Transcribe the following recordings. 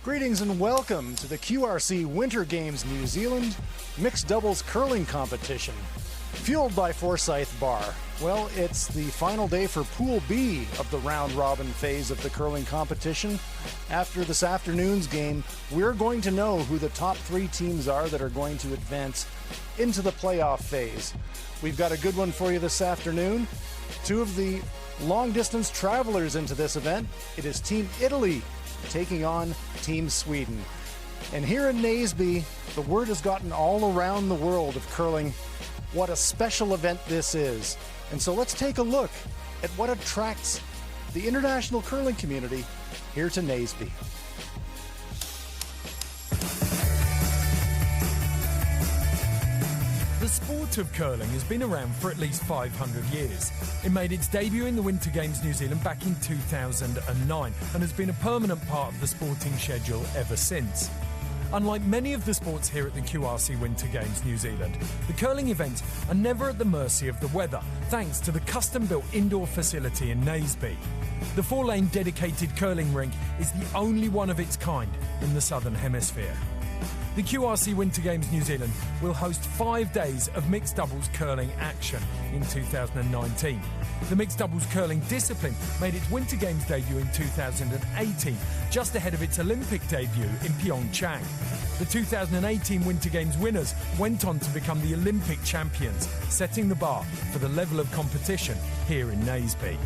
Greetings and welcome to the QRC Winter Games New Zealand Mixed Doubles Curling Competition. Fueled by Forsyth Barr. Well, it's the final day for Pool B of the round-robin phase of the curling competition. After this afternoon's game, we're going to know who the top three teams are that are going to advance into the playoff phase. We've got a good one for you this afternoon. Two of the long-distance travelers into this event. It is Team Italy taking on Team Sweden. And here in Naseby, the word has gotten all around the world of curling what a special event this is. And so let's take a look at what attracts the international curling community here to Naseby. The sport of curling has been around for at least 500 years. It made its debut in the Winter Games New Zealand back in 2009 and has been a permanent part of the sporting schedule ever since. Unlike many of the sports here at the QRC Winter Games New Zealand, the curling events are never at the mercy of the weather, thanks to the custom-built indoor facility in Naseby. The 4-lane dedicated curling rink is the only one of its kind in the Southern Hemisphere. The QRC Winter Games New Zealand will host 5 days of mixed doubles curling action in 2019. The mixed doubles curling discipline made its Winter Games debut in 2018, just ahead of its Olympic debut in Pyeongchang. The 2018 Winter Games winners went on to become the Olympic champions, setting the bar for the level of competition here in Naseby.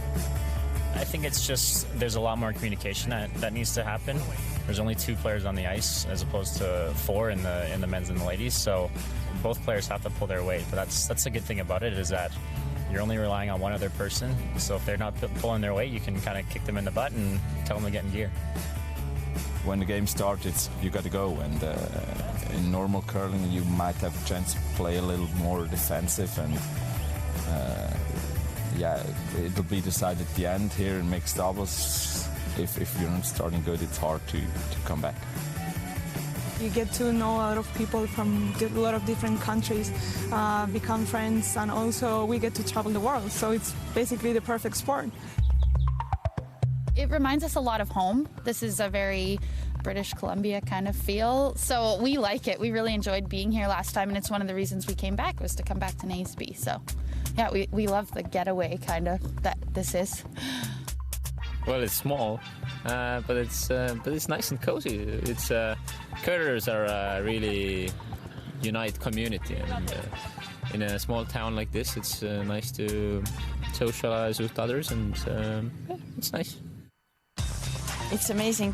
I think it's just there's a lot more communication that needs to happen. There's only 2 players on the ice as opposed to 4 in the men's and the ladies, so both players have to pull their weight. But that's the good thing about it, is that you're only relying on one other person. So if they're not pulling their weight, you can kind of kick them in the butt and tell them to get in gear. When the game starts, you got to go. And in normal curling, you might have a chance to play a little more defensive, and it'll be decided at the end here in mixed doubles. If you're not starting good, it's hard to come back. You get to know a lot of people from a lot of different countries, become friends, and also we get to travel the world, so it's basically the perfect sport. It reminds us a lot of home. This is a very British Columbia kind of feel, so we like it. We really enjoyed being here last time, and it's one of the reasons we came back, was to come back to Naseby. So yeah, we love the getaway kind of that this is. Well, it's small, but it's nice and cozy. It's curlers are a really unite community, and in a small town like this, it's nice to socialize with others, and it's nice. It's amazing.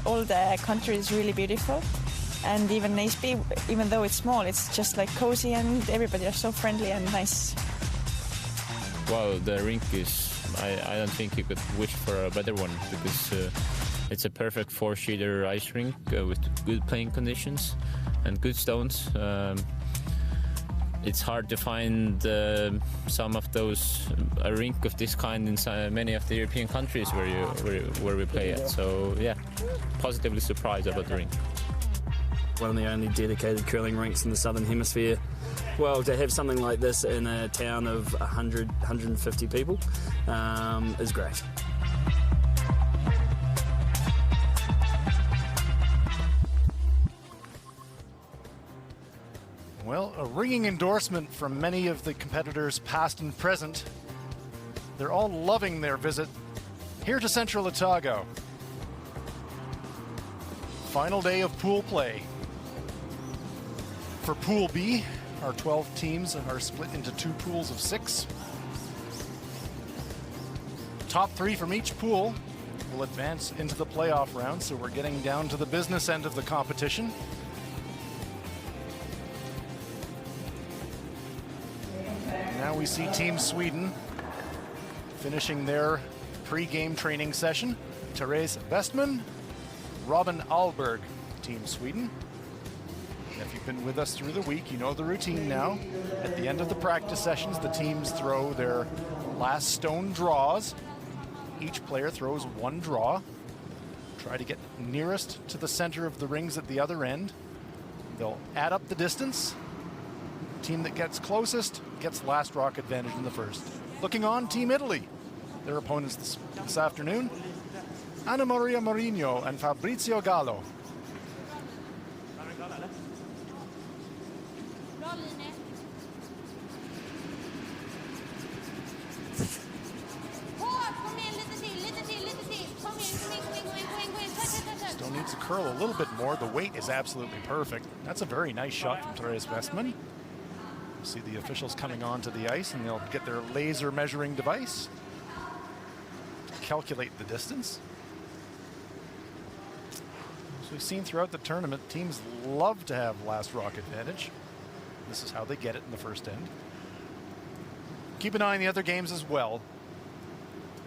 All the country is really beautiful, and even Naseby, even though it's small, it's just like cozy, and everybody are so friendly and nice. Well, the rink is. I don't think you could wish for a better one, because it's a perfect 4-sheeter ice rink with good playing conditions and good stones. It's hard to find some of those a rink of this kind in many of the European countries where we play at. So yeah, positively surprised about the rink. One of the only dedicated curling rinks in the Southern Hemisphere. Well, to have something like this in a town of 100, 150 people is great. Well, a ringing endorsement from many of the competitors, past and present. They're all loving their visit here to Central Otago. Final day of pool play. For Pool B, our 12 teams are split into 2 pools of 6. Top 3 from each pool will advance into the playoff round, so we're getting down to the business end of the competition. Now we see Team Sweden finishing their pre-game training session. Therese Westman, Robin Ahlberg, Team Sweden. If you've been with us through the week, you know the routine now. At the end of the practice sessions, the teams throw their last stone draws. Each player throws 1 draw. Try to get nearest to the center of the rings at the other end. They'll add up the distance. Team that gets closest gets last rock advantage in the first. Looking on, Team Italy. Their opponents this afternoon, Anna Maria Mourinho and Fabrizio Gallo. needs to curl a little bit more. The weight is absolutely perfect. That's a very nice shot from Therese Westman. See the officials coming onto the ice, and they'll get their laser measuring device to calculate the distance. As we've seen throughout the tournament, teams love to have last rock advantage. This is how they get it in the first end. Keep an eye on the other games as well.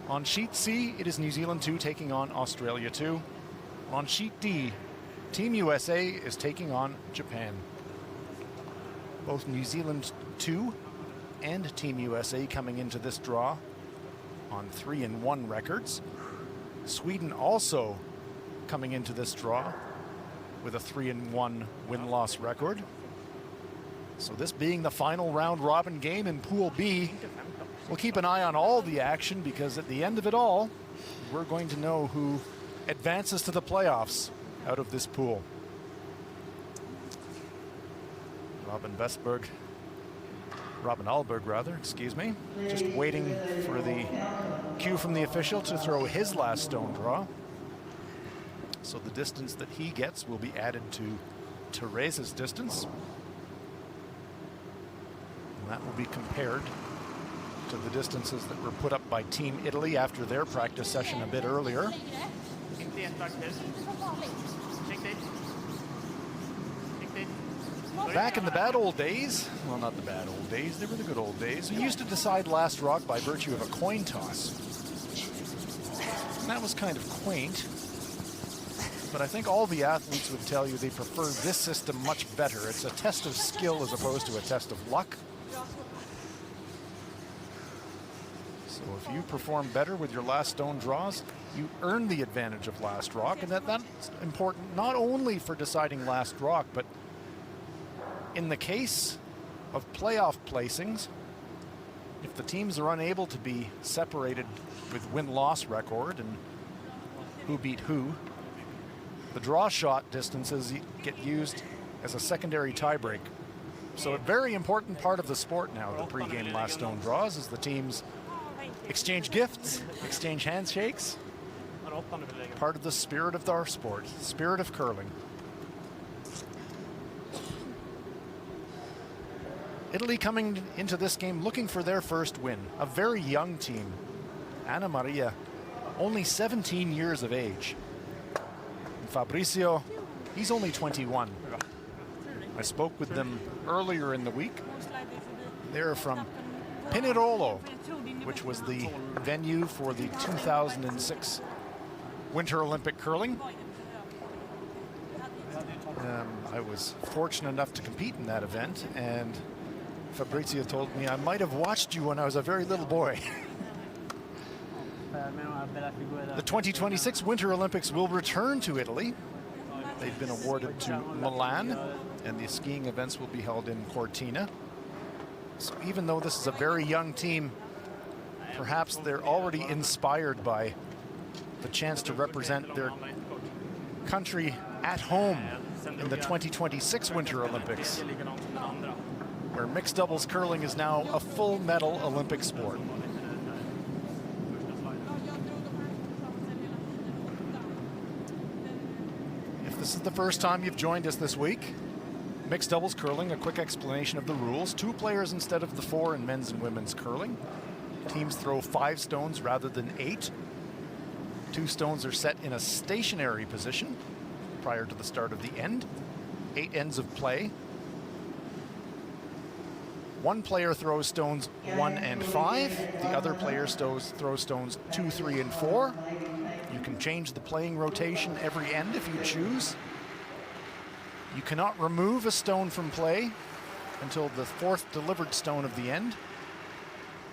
On sheet C, it is New Zealand 2 taking on Australia 2. On sheet D, Team USA is taking on Japan. Both New Zealand 2 and Team USA coming into this draw on 3-1 records. Sweden also coming into this draw with a 3-1 win-loss record. So this being the final round robin game in Pool B, we'll keep an eye on all the action, because at the end of it all, we're going to know who advances to the playoffs out of this pool. Robin Alberg rather, excuse me, just waiting for the cue from the official to throw his last stone draw. So the distance that he gets will be added to Therese's distance. And that will be compared to the distances that were put up by Team Italy after their practice session a bit earlier. Back in the bad old days, well, not the bad old days, they were the good old days, we used to decide last rock by virtue of a coin toss. And that was kind of quaint, but I think all the athletes would tell you they prefer this system much better. It's a test of skill as opposed to a test of luck. So if you perform better with your last stone draws, you earn the advantage of last rock, and that's important not only for deciding last rock, but in the case of playoff placings, if the teams are unable to be separated with win-loss record and who beat who, the draw shot distances get used as a secondary tiebreak. So a very important part of the sport now, the pregame last stone draws, is the teams exchange gifts, exchange handshakes. Part of the spirit of our sport, spirit of curling. Italy coming into this game looking for their first win. A very young team. Anna Maria, only 17 years of age. And Fabrizio, he's only 21. I spoke with them earlier in the week. They're from Pinerolo, which was the venue for the 2006 Winter Olympic curling. I was fortunate enough to compete in that event, and Fabrizio told me I might have watched you when I was a very little boy. The 2026 Winter Olympics will return to Italy. They've been awarded to Milan, and the skiing events will be held in Cortina. So even though this is a very young team, perhaps they're already inspired by the chance to represent their country at home in the 2026 Winter Olympics, where mixed doubles curling is now a full medal Olympic sport. If this is the first time you've joined us this week, mixed doubles curling, a quick explanation of the rules. 2 players instead of the 4 in men's and women's curling. Teams throw 5 stones rather than 8. 2 stones are set in a stationary position prior to the start of the end. 8 ends of play. 1 player throws stones 1 and 5. The other player throws stones 2, 3, and 4. You can change the playing rotation every end if you choose. You cannot remove a stone from play until the 4th delivered stone of the end.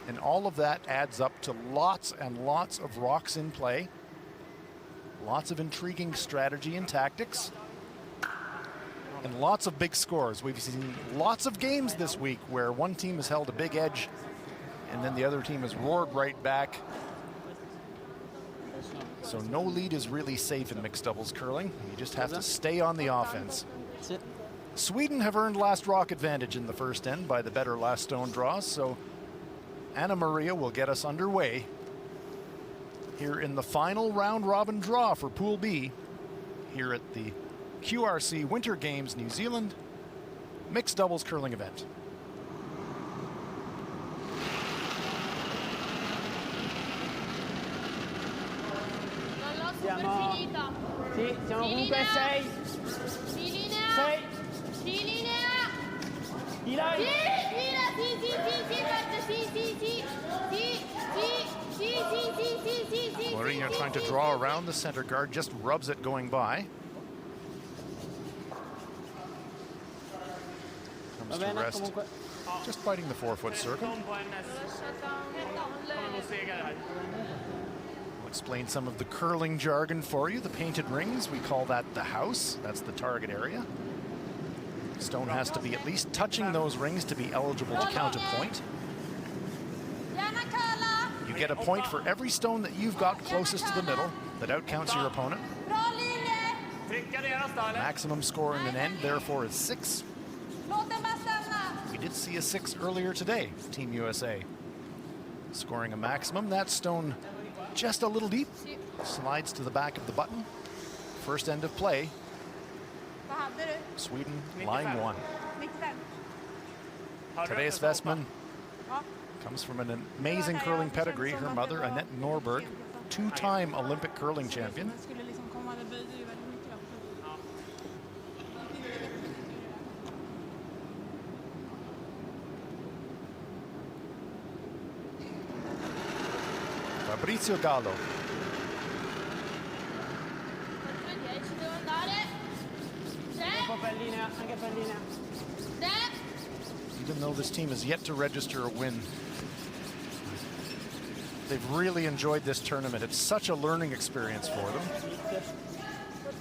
And all of that adds up to lots and lots of rocks in play. Lots of intriguing strategy and tactics. And lots of big scores. We've seen lots of games this week where one team has held a big edge and then the other team has roared right back. So no lead is really safe in mixed doubles curling. You just have to stay on the offense. Sweden have earned last rock advantage in the first end by the better last stone draws, so Anna Maria will get us underway here in the final round robin draw for Pool B. here at the QRC Winter Games New Zealand mixed doubles curling event. Sì, siamo comunque 6. Sì, linea. 6. Sì, linea. Di là. Sì, Mourinho trying to draw around the center guard, just rubs it going by. Comes to rest, just fighting the 4-foot circle. I'll explain some of the curling jargon for you. The painted rings, we call that the house. That's the target area. Stone has to be at least touching those rings to be eligible to count a point. You get a point for every stone that you've got closest to the middle that outcounts your opponent. Maximum score in an end, therefore, is 6. We did see a 6 earlier today, Team USA. Scoring a maximum. That stone just a little deep. Slides to the back of the button. First end of play. Sweden, line 1. Therese Westman comes from an amazing curling pedigree. Her mother, Annette Norberg, 2-time Olympic curling champion. Fabrizio Gallo. Even though this team has yet to register a win, they've really enjoyed this tournament. It's such a learning experience for them.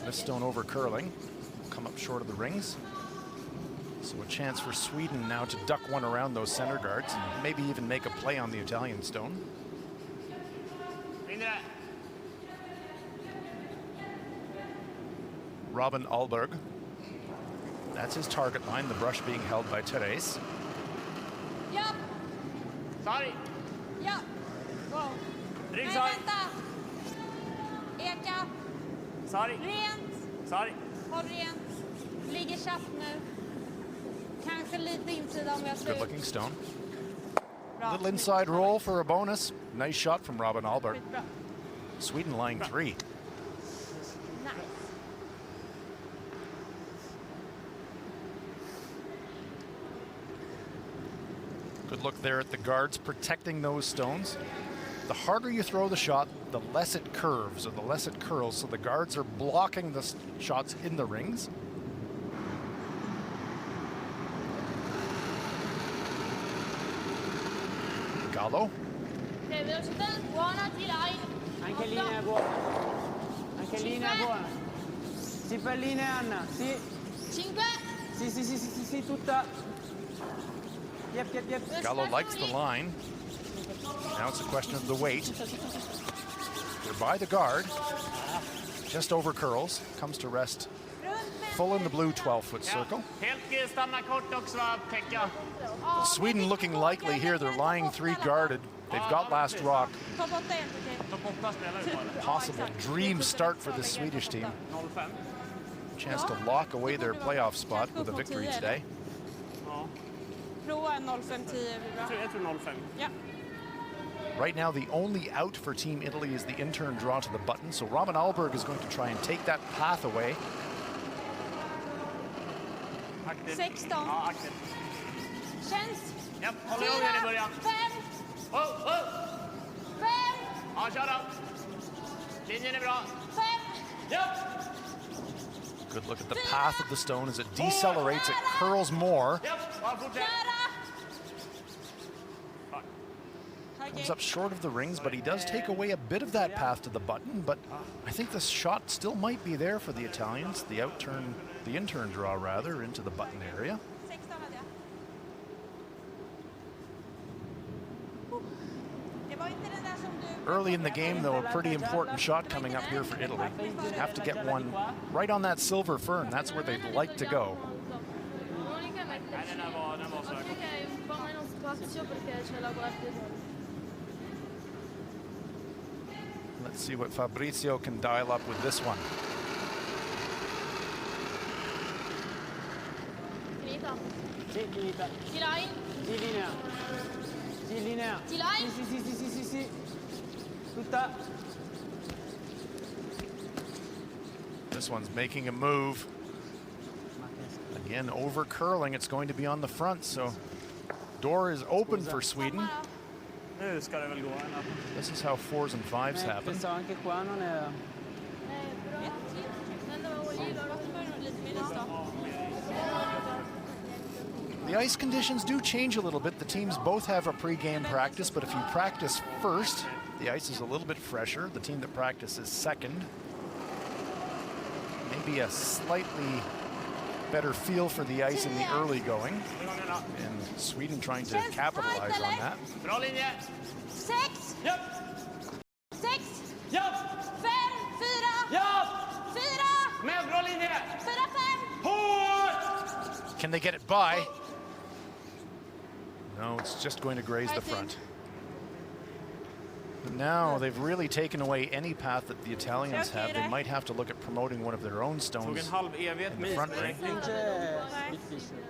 This stone over curling. Come up short of the rings. So a chance for Sweden now to duck one around those center guards and maybe even make a play on the Italian stone. Robin Alberg. That's his target line, the brush being held by Therese. Ja. Sorry. Ja. Go. Ring, Nej, sorry. vänta. Eka. Sorry. Rent. Sorry. Håll rent. Ligger tjafft nu. Kanske lite insida om jag ser Good ut. looking stone. Bra. Little inside roll for a bonus. Nice shot from Robin Alberg. Skitbra. Sweden line 3. Nice. Good look there at the guards protecting those stones. The harder you throw the shot, the less it curves or the less it curls. So the guards are blocking the shots in the rings. Gallo. Okej, velocità buona, T-line. Anche linea buona. Anche linea buona. Sì, per linea, Anna. Sì. 5. Sì, tutta. Yep. Gallo likes the line. Now it's a question of the weight. They're by the guard. Just over curls. Comes to rest full in the blue 12-foot circle. Sweden looking likely here. They're lying 3 guarded. They've got last rock. Topp 8, okej. Possible dream start for the Swedish team. Chance to lock away their playoff spot with a victory today. Prova en 05-10 blir bra. Jag tror 05. Ja. Right now, the only out for Team Italy is the in-turn draw to the button. So Robin Alberg is going to try and take that path away. 16. Ja, aktivt. Känns. Japp, håll igång här i början. 5. 5. Ja, kör då. Linjen är bra. 5. Japp. Good look at the path of the stone as it decelerates, it curls more. Japp, bara fortsätt. Comes up short of the rings, but he does take away a bit of that path to the button. But I think the shot still might be there for the Italians. The in-turn draw rather, into the button area. 16 hade jag. Det var inte den där som du... Early in the game, though, a pretty important shot coming up here for Italy. Have to get one right on that silver fern. That's where they'd like to go. Let's see what Fabrizio can dial up with this one. Sì, finita. Tirai? Sì, linea. Sì, linea. Tirai? Sì. Tutta. This one's making a move. Again, over curling, it's going to be on the front, so door is open for Sweden. Nu ska det väl gå. This is how 4s and 5s happen. Pensavo anche qua non è... The ice conditions do change a little bit. The teams both have a pre-game practice, but if you practice first, the ice is a little bit fresher. The team that practices second, maybe a slightly better feel for the ice in the early going. And Sweden trying to capitalize on that. Bra linje. 6. Japp. 6. Japp. 5. 4. Japp. 4. Med bra linje. 4. 5. Hårt. Can they get it by? No, it's just going to graze the front. But now they've really taken away any path that the Italians have. They might have to look at promoting one of their own stones in the front ring.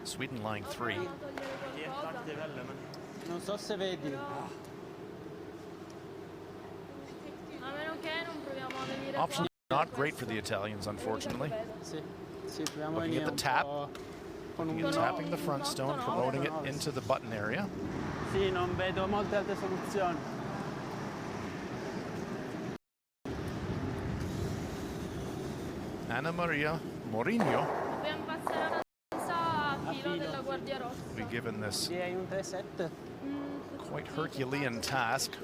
Sweden lying 3. Non so se vedi. Option not great for the Italians, unfortunately. Looking at the tap. Looking at tapping the front stone, promoting it into the button area. Sì, non vedo molte altre soluzioni. Anna Maria Mourinho will be given this quite Herculean task.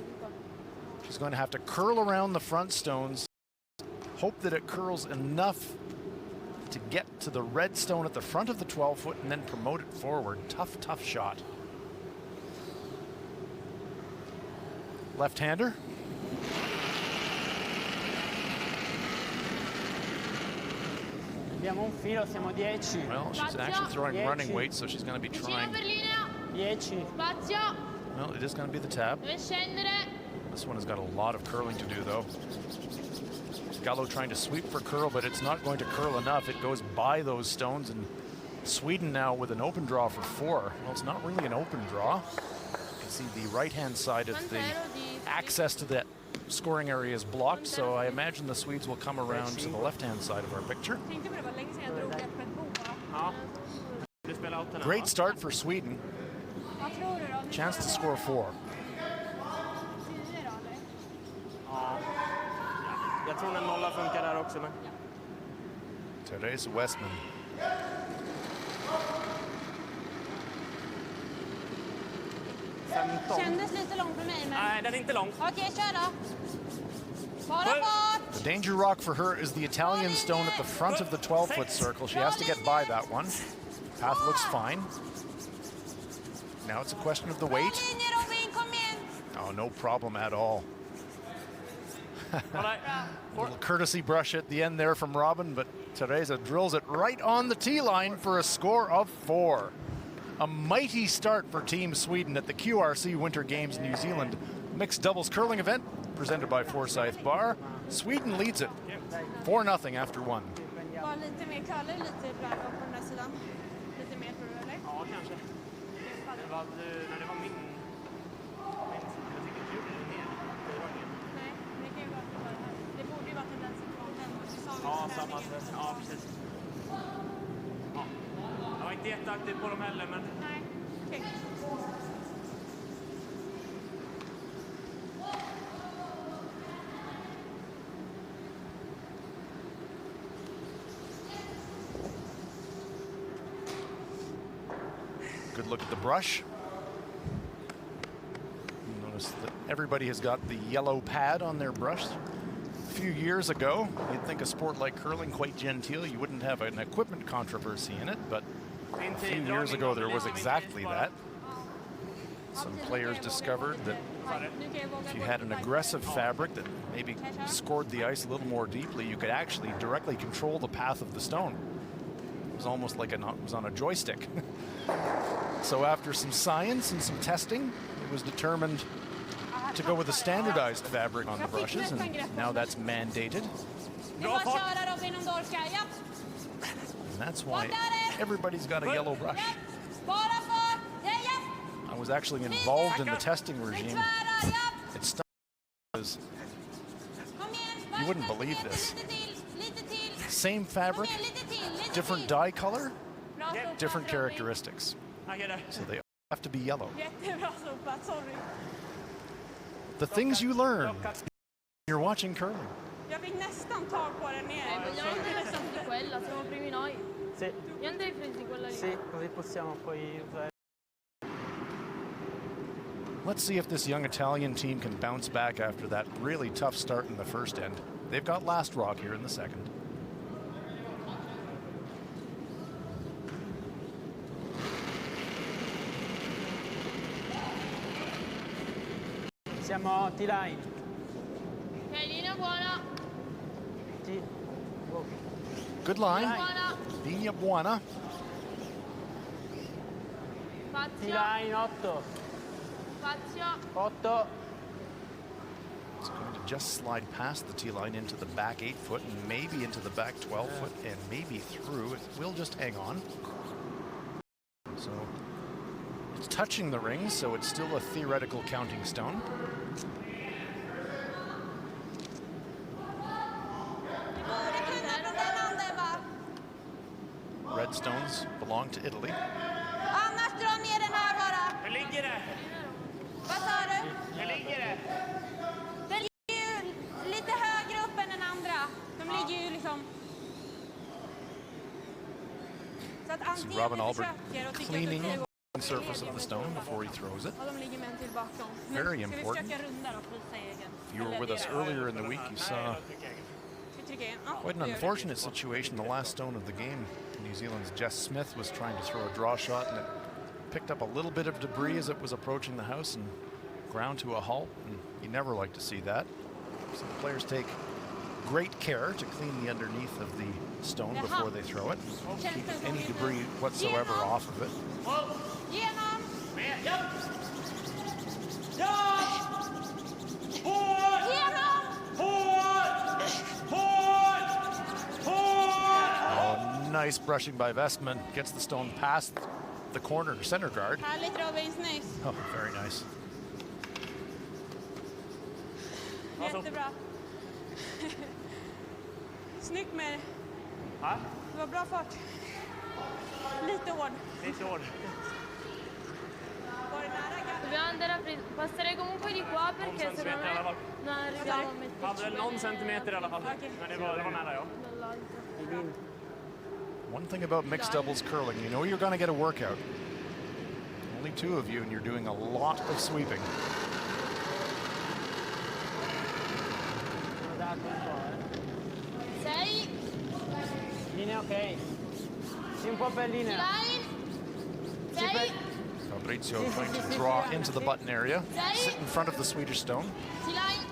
She's going to have to curl around the front stones, hope that it curls enough to get to the red stone at the front of the 12-foot and then promote it forward. Tough shot. Left-hander. Abbiamo un filo, siamo 10. Well, she's actually throwing running weight, so she's going to be trying. 10. Well, it is going to be the tap. This one has got a lot of curling to do, though. Gallo trying to sweep for curl, but it's not going to curl enough. It goes by those stones, and Sweden now with an open draw for 4. Well, it's not really an open draw. You can see the right-hand side of the access to that scoring area is blocked, so I imagine the Swedes will come around to the left-hand side of our picture. Great start for Sweden. Chance to score 4. Jag tror en nolla funkar där också. Therese Westman. Kändes lite lång för mig, men... Nej, den är inte lång. Okej, kör då. Bara fart. The danger rock for her is the Italian stone at the front of the 12-foot circle. She has to get by that one. Path looks fine. Now it's a question of the weight. Oh, no problem at all. Little courtesy brush at the end there from Robin, but Teresa drills it right on the tee line for a score of 4. A mighty start for Team Sweden at the QRC Winter Games New Zealand mixed doubles curling event presented by Forsyth Barr. Sweden leads it 4-0 after 1. Ja, samma sätt. Ja, precis. Ja. Jag var inte jätteaktiv på dem heller, men... Nej, okej. Good look at the brush. Notice that everybody has got the yellow pad on their brush. A few years ago, you'd think a sport like curling quite genteel. You wouldn't have an equipment controversy in it, but a few years ago there was exactly that. Some players discovered that if you had an aggressive fabric that maybe scored the ice a little more deeply, you could actually directly control the path of the stone. It was almost like it was on a joystick. So after some science and some testing, it was determined to go with a standardized fabric on the brushes, and now that's mandated. And that's why everybody's got a yellow brush. I was actually involved in the testing regime. It stunk because you wouldn't believe this. Same fabric, different dye color, different characteristics. So they have to be yellow. The things you learn when you're watching curling. Jag fick nästan tag på den nere. Nej, vogliamo andare sempre di quella, siamo primi noi. Sì. Io andrei preso di quella lì. Sì, così possiamo poi usare. Let's see if this young Italian team can bounce back after that really tough start in the first end. They've got last rock here in the second. Siamo T-line. Ok, linea buona. Good line. Buona. Linea buona. Spazio. T-line 8. Spazio. 8. It's going to just slide past the T-line into the back 8 foot and maybe into the back 12 foot and maybe through. It will just hang on. So it's touching the rings, so it's still a theoretical counting stone. Red stones belong to Italy. Annars dra ner den här bara. Hur ligger det? Vad sa du? Hur ligger det? Den ligger ju lite högre upp än den andra. De ligger ju liksom... Så att See antingen Robin vi Albert försöker och tycker cleaning att the surface of the stone before he throws it. Ja, de ligger med en till bakom. Very Ska vi important. försöka runda då, frysa egen? If you were with us earlier in the week, you saw Ska vi trycka igen? Ja, quite an då gör vi. unfortunate situation. The last stone of the game, New Zealand's Jess Smith was trying to throw a draw shot and it picked up a little bit of debris as it was approaching the house and ground to a halt. And you never like to see that. So the players take great care to clean the underneath of the stone before they throw it. Keep any debris whatsoever off of it. Genom! Oh, nice brushing by Vestman. Gets the stone past the corner center guard. Härligt Robin, snyggt. Oh, very nice. Jättebra. Snyggt med det. Ja? Det var bra fart. Lite hård. Lite hård. Var det nära Gabriel? Dobbiamo andare a prendere. Passerei comunque di qua perché se non non arriviamo a metterci. Hade väl någon centimeter i alla fall. Men det var nära, ja. Dall'altro. One thing about mixed doubles curling, you know you're going to get a workout. Only two of you, and you're doing a lot of sweeping. Sei. Linea ok. Sì, un po' per linea. Line. Sei. Fabrizio trying to draw into the button area, sit in front of the Swedish stone. Line.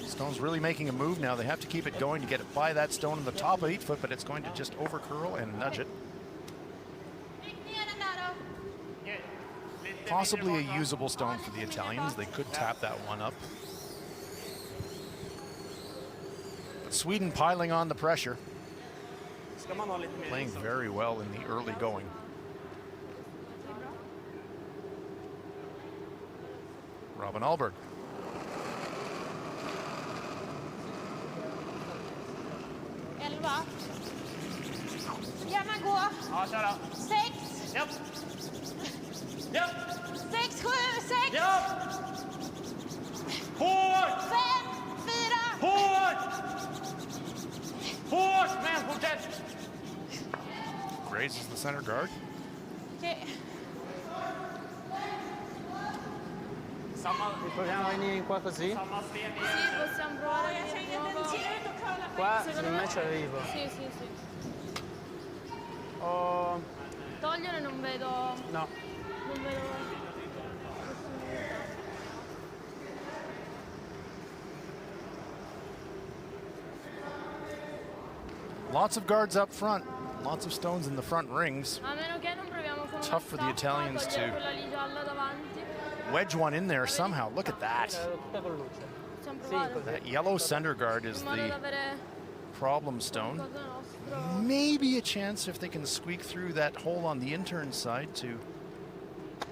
Stone's really making a move now. They have to keep it going to get it by that stone in the top of 8 foot, but it's going to just over curl and nudge it. Possibly a usable stone for the Italians. They could tap that one up. But Sweden piling on the pressure. Playing very well in the early going. Robin Alberg. Gärna gå. Ja, kör då. 6. Japp. Japp. 6, 7, 6. Japp. Hårt. 5, 4. Hårt. Hårt, men fortsätt. Raises the center guard. Okej. Proviamo a venire in qua così. Sì, possiamo provare a venire di nuovo. Qua secondo me ci arrivo. Sì, sì, sì. Oh, Togliere non vedo. no. Non vedo. Lots of guards up front. Lots of stones in the front rings. A meno che non proviamo con Tough for the Italians to quella lì gialla davanti. wedge one in there somehow. Look at that. Tutta con luce. Possiamo provare. That yellow center guard is In modo da the avere problem stone. Maybe a chance if they can squeak through that hole on the intern side to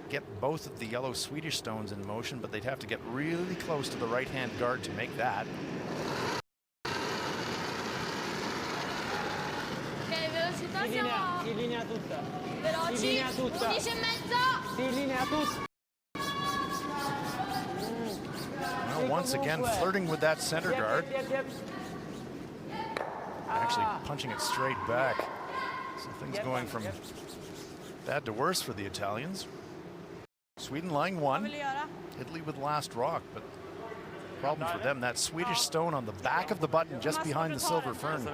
get both of the yellow Swedish stones in motion, but they'd have to get really close to the right-hand guard to make that. Si linea tutta. Si linea tutta. 11 e mezzo. Si linea tutta. Well, once again, flirting with that center guard. Actually punching it straight back. So things going from bad to worse for the Italians. Sweden lying one. Italy with last rock, but problem for them, that Swedish stone on the back of the button just behind the silver fern.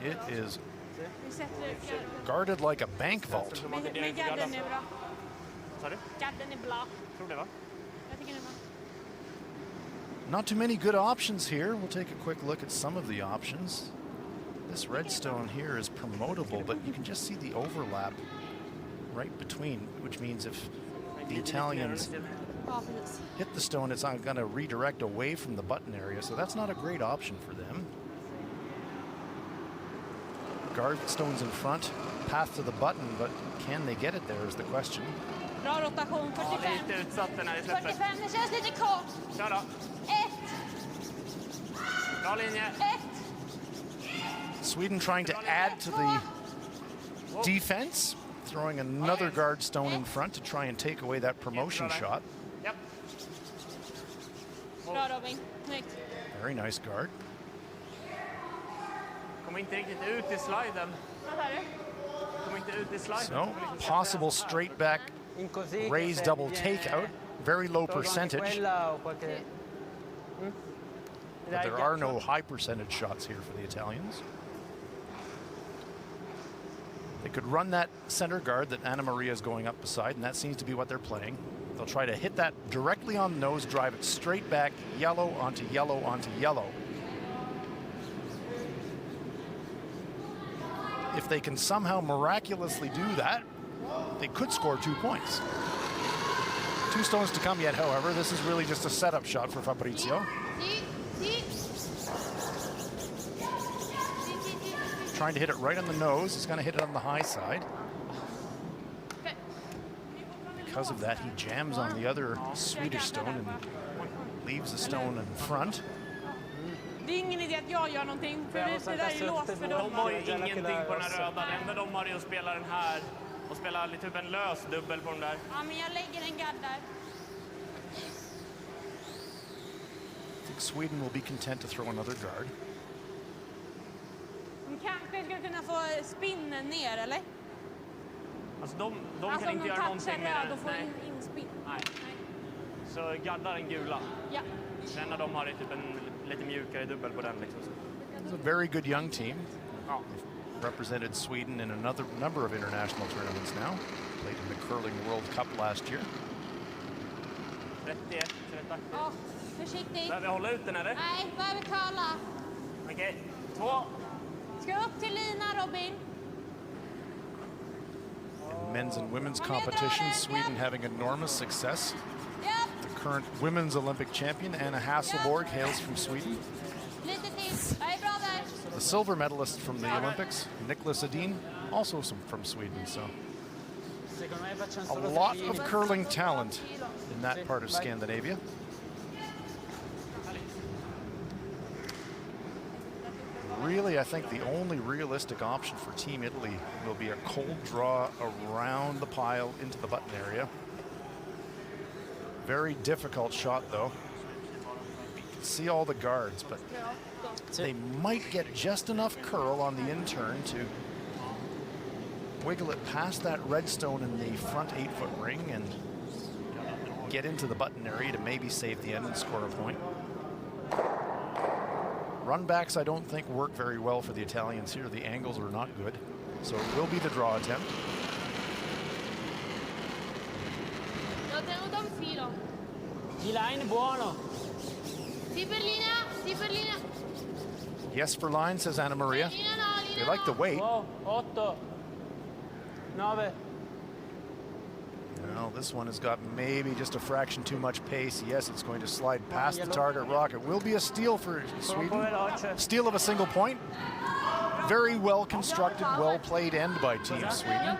It is guarded like a bank vault. Not too many good options here. We'll take a quick look at some of the options. This red stone here is promotable, but you can just see the overlap right between, which means if the Italians hit the stone, it's not going to redirect away from the button area, so that's not a great option for them. Guard stones in front, path to the button, but can they get it there is the question. Bra rotation, 45. 45, det känns lite kort. Kör då. 1. Bra linje. 1. Sweden trying to add to the defense, throwing another guard stone in front to try and take away that promotion shot. Yep. Bra Robin, snyggt. Very nice guard. Kommer inte riktigt ut i sliden. Vad sa du? Kommer inte ut i sliden. So, possible straight back raise double takeout. Very low percentage. But there are no high percentage shots here for the Italians. They could run that center guard that Anna Maria is going up beside, and that seems to be what they're playing. They'll try to hit that directly on the nose, drive it straight back, yellow onto yellow onto yellow. If they can somehow miraculously do that, they could score 2 points. 2 stones to come yet, however. This is really just a setup shot for Fabrizio. Trying to hit it right on the nose. He's going to hit it on the high side. Because of that, he jams on the other Swedish stone and leaves the stone in front. Det är ingen idé att jag gör någonting, för det där är låst för dem. De har ju ingenting på den här röda. Det enda de har är att spela den här och spela lite typ en lös dubbel på den där. Ja, men jag lägger en gadd där. I think Sweden will be content to throw another guard. De kanske ska kunna få spinnen ner, eller? Alltså de kan inte göra någonting med den. Då får en inspinn. Nej. Så gaddar den gula. Ja. Det enda de har är typ en lite mjukare dubbel på den liksom. It's a very good young team. Represented Sweden in another number of international tournaments now. Played in the Curling World Cup last year. 31, 30. Åh, försiktigt. Behöver jag hålla ut den eller? Nej, behöver tala. Okej, 2. Ska upp till lina, Robin. In men's and women's competition, Sweden having enormous success. Yep. The current women's Olympic champion, Anna Hasselborg, hails from Sweden. Lite till. Jag är bra där. The silver medalist from the Olympics, Niklas Edin, also from Sweden. So a lot of curling talent in that part of Scandinavia. Really, I think the only realistic option for Team Italy will be a cold draw around the pile into the button area. Very difficult shot, though. You can see all the guards, but they might get just enough curl on the intern to wiggle it past that red stone in the front 8-foot ring and get into the button area to maybe save the end and score a point. Runbacks, I don't think, work very well for the Italians here. The angles are not good, so it will be the draw attempt. Di line buono. Yes for line, says Anna Maria. They like the weight. 8, 9. Well, this one has got maybe just a fraction too much pace. Yes, it's going to slide past the target rock. It will be a steal for Sweden. Steal of a single point. Very well constructed, well played end by Team Sweden.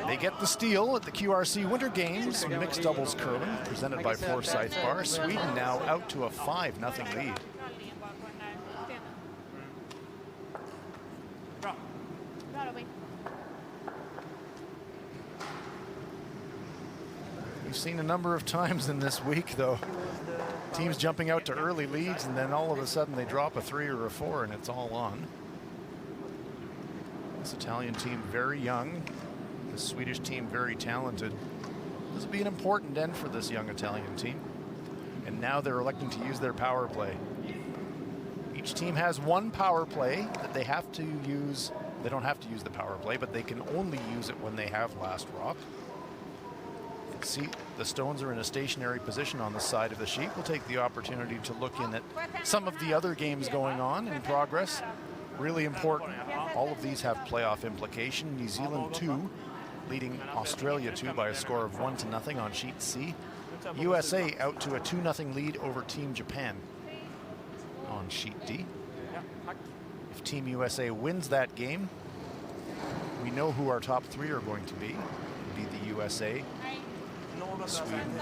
They get the steal at the QRC Winter Games mixed doubles curling presented by Forsyth Barr. Sweden now out to a 5-0 lead. We've seen a number of times in this week, though, teams jumping out to early leads and then all of a sudden they drop a 3 or a 4 and it's all on. This Italian team very young, the Swedish team very talented. This will be an important end for this young Italian team. And now they're electing to use their power play. Each team has one power play that they have to use. They don't have to use the power play, but they can only use it when they have last rock. See, the stones are in a stationary position on the side of the sheet. We'll take the opportunity to look in at some of the other games going on in progress. Really important. All of these have playoff implication. New Zealand 2 leading Australia 2 by a score of 1-0 on sheet C. USA out to a 2-0 lead over Team Japan on sheet D. If Team USA wins that game, we know who our top 3 are going to be. It'll be the USA, Sweden,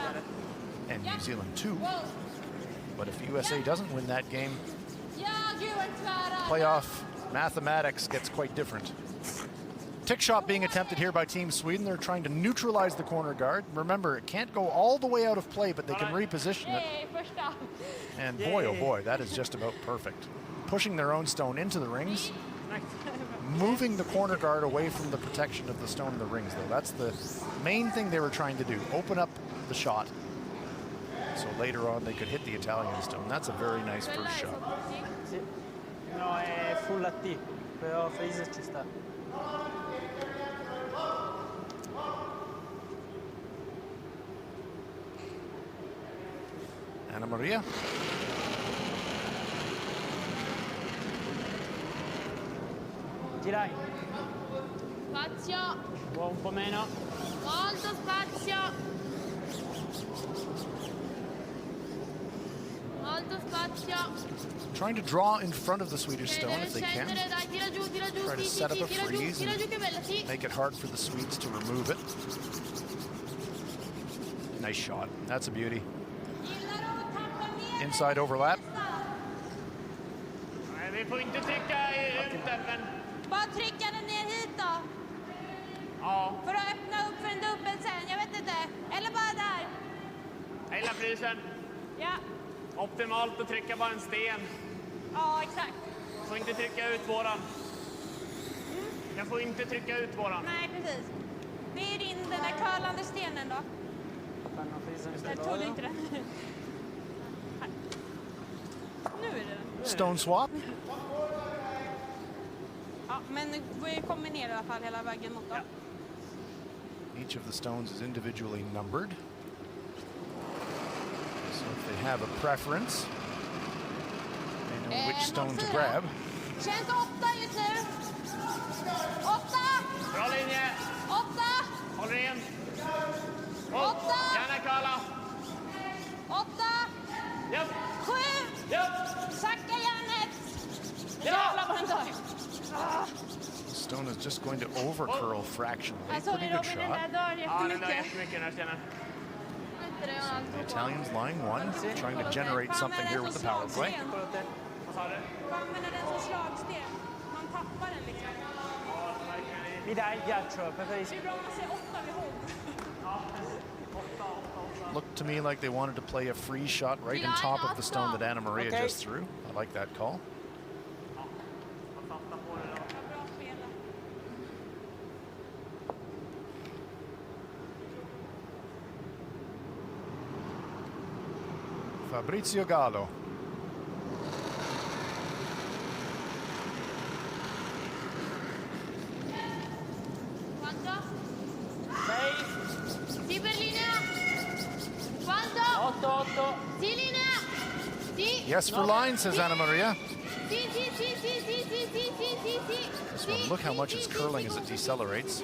and New Zealand 2. But if USA doesn't win that game, playoff mathematics gets quite different. Tick shot being attempted here by Team Sweden. They're trying to neutralize the corner guard. Remember, it can't go all the way out of play, but they can reposition it. And boy, oh boy, that is just about perfect. Pushing their own stone into the rings. Moving the corner guard away from the protection of the stone in the rings, though. That's the main thing they were trying to do. Open up the shot. So later on, they could hit the Italian stone. That's a very nice first shot. No, è full a T, però freezer ci sta. Anna Maria. Tirai. Spazio. Un po' meno. Molto spazio. Molto spazio. Trying to draw in front of the Swedish stone if they can. Try to set up a freeze and make it hard for the Swedes to remove it. Nice shot. That's a beauty. Inside overlap. Vi får inte trycka ut den, men... Bara trycka den ner hit då. Ja. För att öppna upp för en dubbel sen, jag vet inte. Eller bara där. Hela frysen. Ja. Optimalt att trycka bara en sten. Ja, exakt. Får inte trycka ut våran. Jag får inte trycka ut våran. Nej, precis. Det är din, den där curlande stenen då. Jag tog inte den. Nu är det. Stone swap. Ja, men vi kommer ner i alla fall hela vägen mot dem. Each of the stones is individually numbered. So if they have a preference, they know which stone to grab. Känns 8 just nu. 8! Bra linje. 8! Håll ren. 8! Gärna curla. 8! Japp. 7! Japp. Sacka järnet! Ja. Jävlar vad den tar. The stone is just going to overcurl fractionally. Alltså, Pretty good den shot. där dör Ja, den dör jättemycket. jättemycket den här stenen. The Italians line one, trying to generate something here with the power play. Vad sa du? Använder den som slagsten. Man tappar den liksom. Mi dai il ghiaccio, preferisco. Det är bra om man säger 8 vid håll. Looked to me like they wanted to play a free shot right on top of the stone that Anna Maria just threw. I like that call. Fabrizio Gallo. Quanto? 6. Sì, per linea. Quanto? 8, 8. Sì, linea. Sì. Yes for line, says Anna Maria. Sì, sì, sì, sì, sì, sì, sì, sì, sì, sì. This one, look how much it's curling as it decelerates.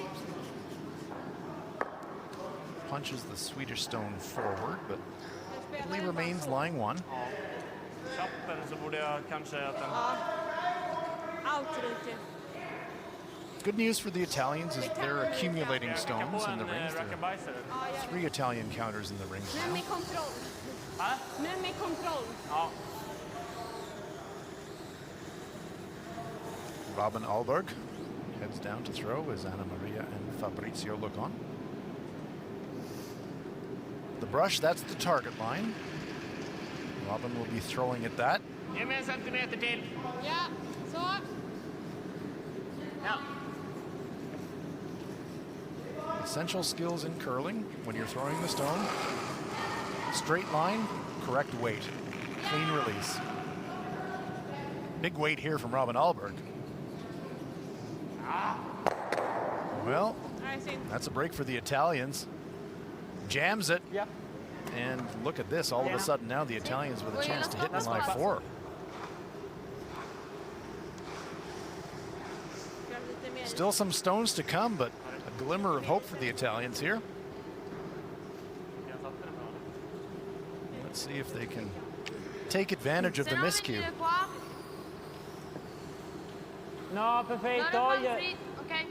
punches the Swedish stone forward, but Italy remains lying one. Good news for the Italians is they're accumulating stones in the rings. There are 3 Italian counters in the rings now. Robin Alberg heads down to throw as Anna Maria and Fabrizio look on. The brush, that's the target line. Robin will be throwing at that. Essential skills in curling when you're throwing the stone. Straight line, correct weight, clean release. Big weight here from Robin Alberg. Well, that's a break for the Italians. Jams it. And look at this, all of a sudden now the Italians with a chance to hit in line 4. Still some stones to come, but a glimmer of hope for the Italians here. Let's see if they can take advantage of the miscue. No, perfetto. Okay.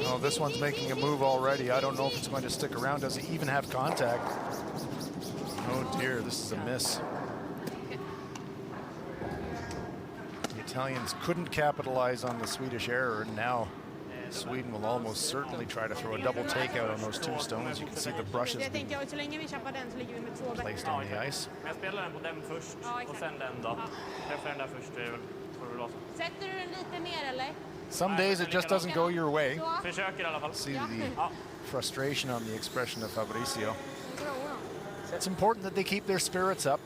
Oh, this one's making a move already. I don't know if it's going to stick around. Does it even have contact? Oh dear, this is a miss. The Italians couldn't capitalize on the Swedish error, and now Sweden will almost certainly try to throw a double takeout on those 2 stones. You can see the brushes being placed on the ice. Some days it just doesn't go your way. See the frustration on the expression of Fabrizio. It's important that they keep their spirits up.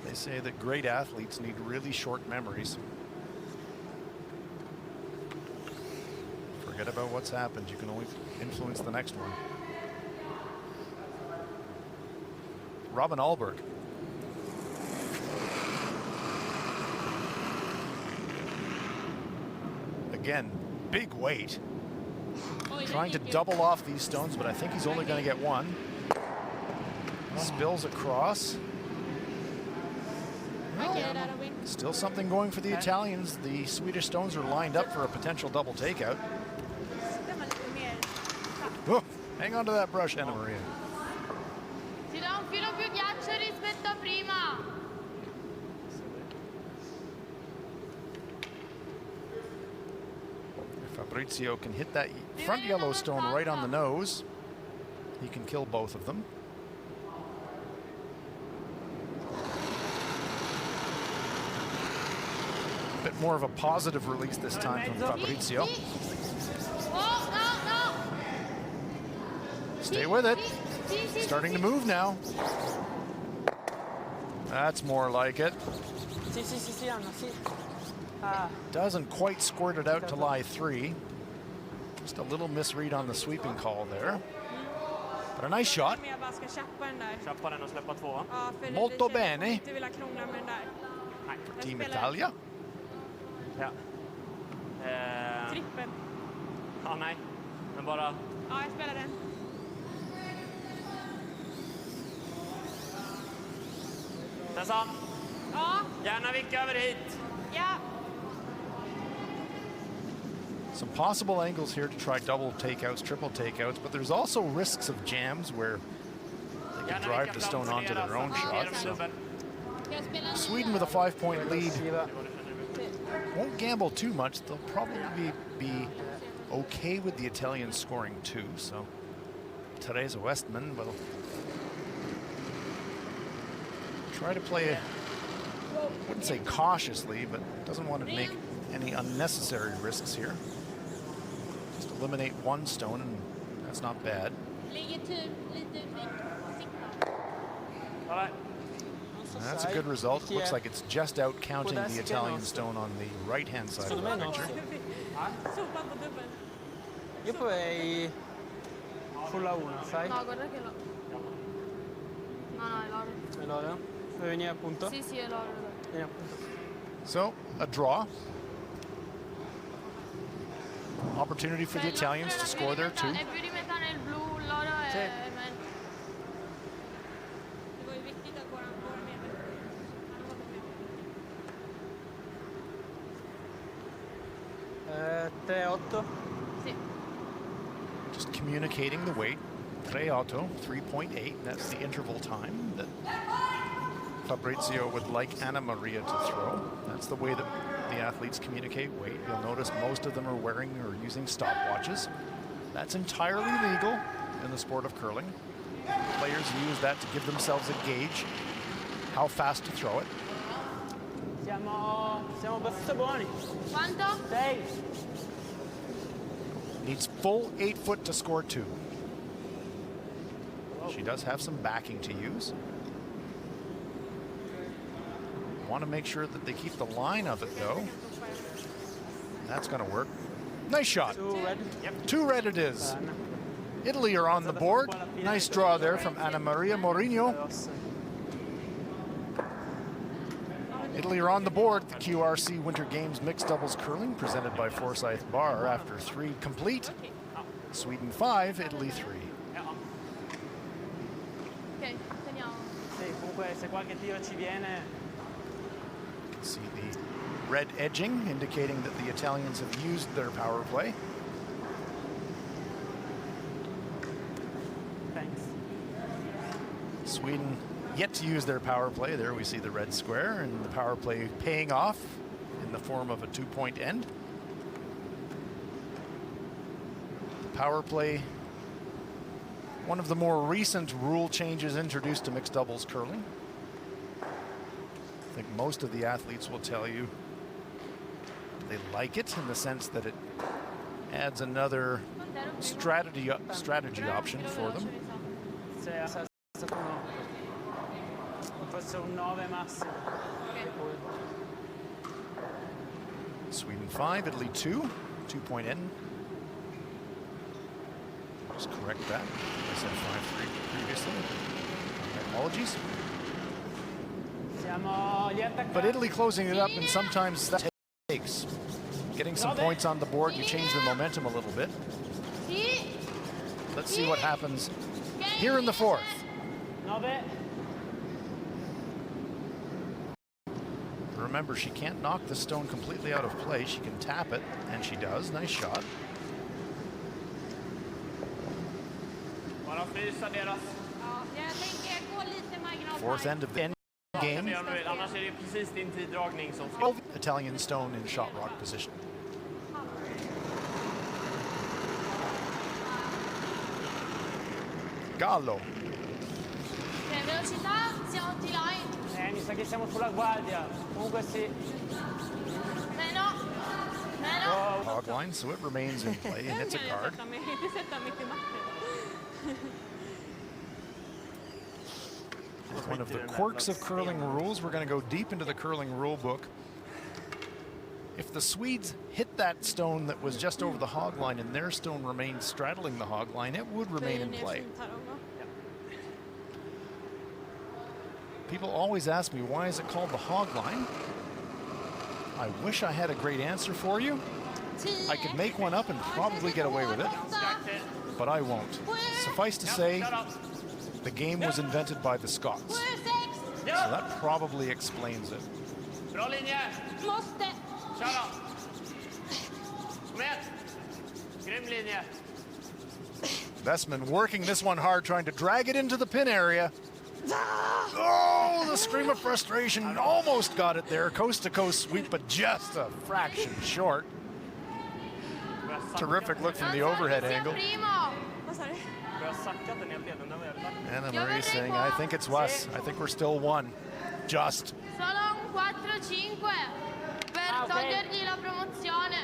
They say that great athletes need really short memories. Forget about what's happened. You can only influence the next one. Robin Alberg. Again, big weight. Trying to double off these stones, but I think he's only going to get one. Spills across. Still something going for the Italians. The Swedish stones are lined up for a potential double takeout. Oh, hang on to that brush, Anna Maria. Ti dà un filo più ghiaccio rispetto a prima. If Fabrizio can hit that front yellow stone right on the nose, he can kill both of them. A bit more of a positive release this time from Fabrizio. Stay with it. Starting to move now. That's more like it. Doesn't quite squirt it out to lie 3. Just a little misread on the sweeping call there. But a nice shot. Molto bene. Team Italia. Trippel. Ja, nej. Men bara... Ja, jag spelar den. Tessan? Ja? Gärna vicka över hit. Ja. Some possible angles here to try double takeouts, triple takeouts, but there's also risks of jams where they can drive the stone onto their own shot. So Sweden with a 5-point lead won't gamble too much. They'll probably be okay with the Italians scoring 2. So Teresa Westman will try to play, I wouldn't say cautiously, but doesn't want to make any unnecessary risks here. Just eliminate 1 stone, and that's not bad. That's a good result. Looks like it's just out counting the Italian stone on the right-hand side of the picture. Io poi sulla 1, sai? No, guarda che l'ho. No, no, è l'oro. È l'oro? Vuoi venire appunto? Sì, sì, è l'oro. Vieni appunto. So, a draw. Opportunity for the Italians to score there too. È più di metà nel blu, l'oro è meno. Voi vestite ancora meno. 3-8. Sì. Just communicating the weight. 3-8, 3.8. That's the interval time that Fabrizio would like Anna Maria to throw. That's the way that the athletes communicate weight. You'll notice most of them are wearing or using stopwatches. That's entirely legal in the sport of curling. Players use that to give themselves a gauge how fast to throw it. Siamo abbastanza buoni. Quanto? 6. Needs full 8 foot to score 2. She does have some backing to use. Want to make sure that they keep the line of it though. That's going to work. Nice shot. 2 red. Yep. 2 red it is. Italy are on the board. Nice draw there from Anna Maria Mourinho. Italy are on the board at the QRC Winter Games Mixed Doubles Curling presented by Forsyth Barr after 3 complete. Sweden 5, Italy 3. Ok, teniamo. Sì, comunque se qualche tiro ci viene. You can see the red edging indicating that the Italians have used their power play. Thanks. Sweden yet to use their power play. There we see the red square and the power play paying off in the form of a 2-point end. The power play, one of the more recent rule changes introduced to mixed doubles curling. I think most of the athletes will tell you they like it in the sense that it adds another strategy option for them. Sweden 5, Italy 2, 2-point end. Just correct that. I said 5-3 previously. My apologies. But Italy closing it up, and sometimes that takes. Getting some points on the board, you change the momentum a little bit. Let's see what happens here in the fourth. Remember, she can't knock the stone completely out of play. She can tap it, and she does. Nice shot. Fourth end of the end game. Italian stone in shot rock position. Gallo. Velocità, siamo T-line. Mi sa che siamo sulla guardia. Comunque sì. Meno. Hog line, so it remains in play, and it's a card. One of the quirks of curling rules, we're going to go deep into the curling rule book. If the Swedes hit that stone that was just over the hog line and their stone remained straddling the hog line, it would remain in play. People always ask me, why is it called the hog line? I wish I had a great answer for you. I could make one up and probably get away with it, but I won't. Suffice to say, the game was invented by the Scots. So that probably explains it. Vestman working this one hard, trying to drag it into the pin area. Oh, the scream of frustration, almost got it there. Coast to coast sweep, but just a fraction short. Terrific look from the overhead angle. Anna Marie saying, I think it's us. I think we're still one. Just. Solo un 4-5 per togliergli la promozione.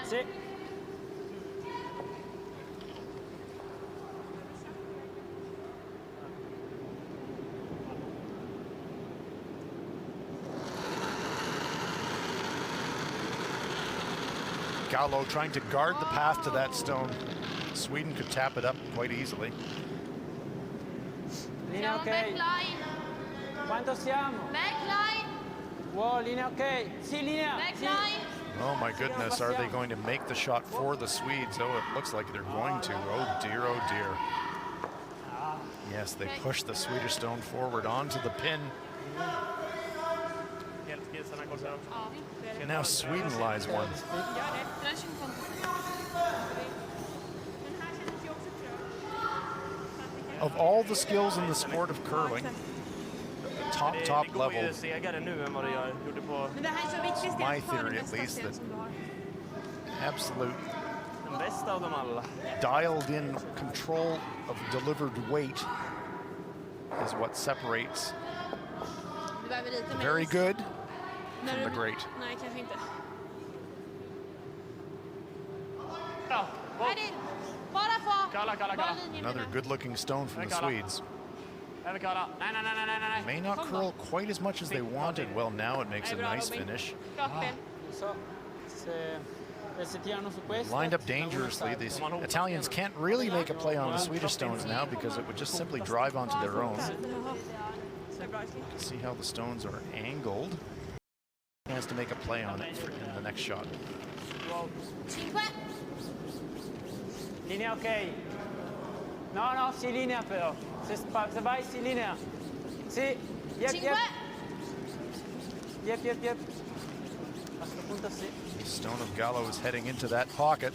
Gallo trying to guard the path to that stone. Sweden could tap it up quite easily. Linea ok. Quanto siamo? Backline. Wow, linea ok. Sì, linea. Backline. Oh my goodness, are they going to make the shot for the Swedes? Oh, it looks like they're going to. Oh dear, oh dear. Yes, they push the Swedish stone forward onto the pin. And now Sweden lies one. Of all the skills in the sport of curling, the top level, it's my theory at least, that absolute dialed in control of delivered weight is what separates the very good from the great. Nej, kanske inte. Another good-looking stone from the Swedes. May not curl quite as much as they wanted. Well, now it makes a nice finish. Lined up dangerously. These Italians can't really make a play on the Swedish stones now because it would just simply drive onto their own. You can see how the stones are angled. He has to make a play on it in the next shot. Linea ok. No, sì, linea però. Se vai, sì, linea. Sì, yep. Yep. A questo punto sì. The stone of Gallo is heading into that pocket.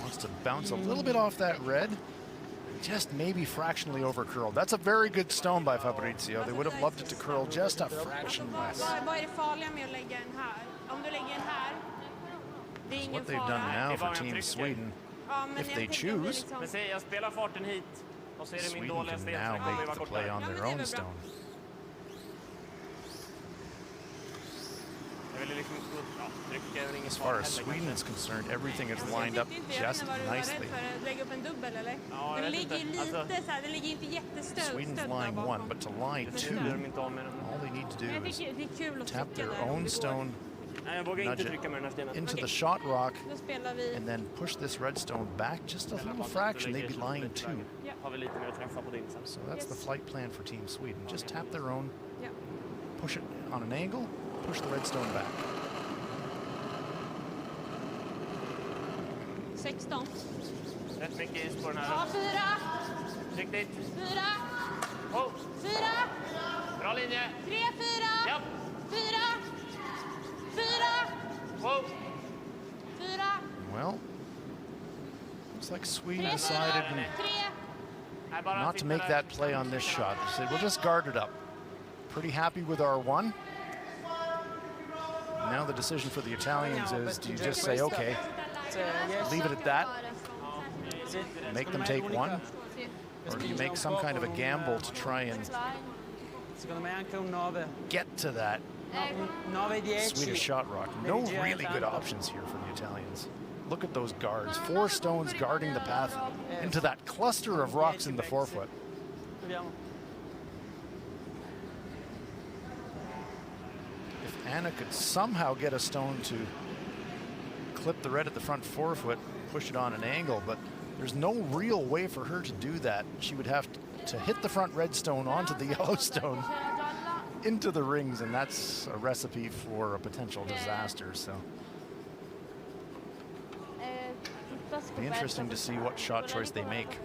Wants to bounce a little bit off that red. Just maybe fractionally over curled. That's a very good stone by Fabrizio. They would have loved it to curl just a fraction less. Vad är det farliga med att lägga en här? Om du lägger en här, det är ingen What they've done now for Team Sweden, if they choose, Sweden can now make the play on their own stone. As far as Sweden is concerned, everything is lined up just nicely. Sweden's lying one, but to lie two, all they need to do is tap their own stone, nudge it into the shot rock, and then push this red stone back just a little fraction. They'd be lying two. So that's the flight plan for Team Sweden. Just tap their own, push it on an angle, push the red stone back. 16. Rätt mycket is på den här. Ja, 4. Riktigt. 4. Oh. 4. Bra linje. 3, 4. Ja. 4. 4. Whoa. 4. Well, looks like Sweden decided not to make that play on this shot. They said, we'll just guard it up. Pretty happy with our one. Now the decision for the Italians is, do you just say, okay, leave it at that, make them take one, or do you make some kind of a gamble to try and get to that Swedish shot rock? No really good options here for the Italians. Look at those guards, 4 stones guarding the path into that cluster of rocks in the forefoot. If Anna could somehow get a stone to clip the red at the front forefoot, push it on an angle, but there's no real way for her to do that. She would have to hit the front red stone onto the yellow stone into the rings, and that's a recipe for a potential disaster. So be interesting to see what shot choice they make.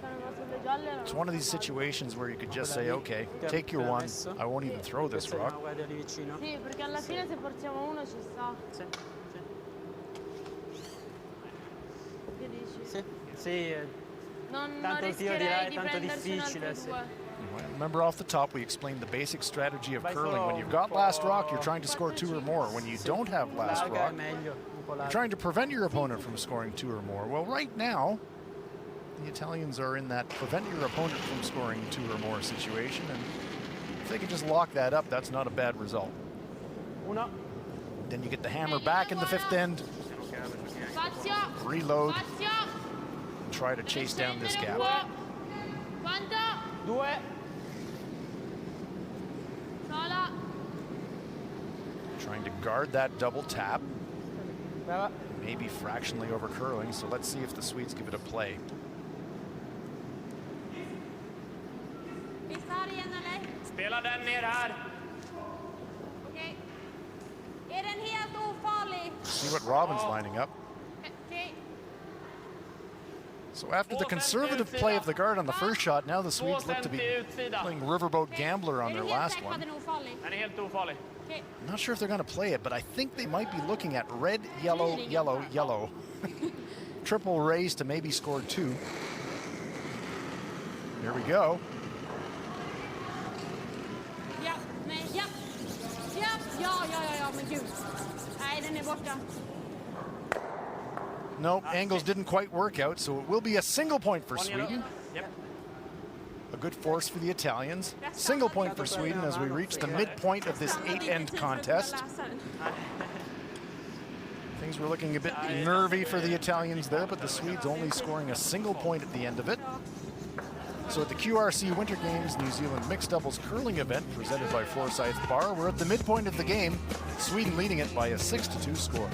It's one of these situations where you could just say, okay, take your one, I won't even throw this rock. Sì, perché alla fine se portiamo uno ci sta. Che dici? Sì, non rischierei di prenderci un'altra due. Remember off the top, we explained the basic strategy of curling. When you've got last rock, you're trying to score 2 or more. When you don't have last rock, you're trying to prevent your opponent from scoring 2 or more. Well, right now, the Italians are in that prevent your opponent from scoring 2 or more situation, and if they can just lock that up, that's not a bad result. Then you get the hammer back in the 5th end, reload, and try to chase down this gap. Trying to guard that double tap. maybe fractionally over curling, so let's see if the Swedes give it a play. Spela den ner här. Okej. Är den helt ofarlig? See what Robin's lining up. Okej. So after the conservative play of the guard on the first shot, now the Swedes look to be playing Riverboat Gambler on their last one. Den är helt ofarlig. I'm not sure if they're going to play it, but I think they might be looking at red, yellow, yellow, yellow. Triple raise to maybe score 2. Here we go. Ja, nej, ja. Ja, men gud. Nej, den är borta. No, angles didn't quite work out, so it will be a single point for One yellow. Sweden. Yep. A good force for the Italians. Single point for Sweden as we reach the midpoint of this 8-end contest. Things were looking a bit nervy for the Italians there, but the Swedes only scoring a single point at the end of it. So at the QRC Winter Games New Zealand mixed doubles curling event presented by Forsyth Barr, we're at the midpoint of the game, Sweden leading it by a 6-2 score.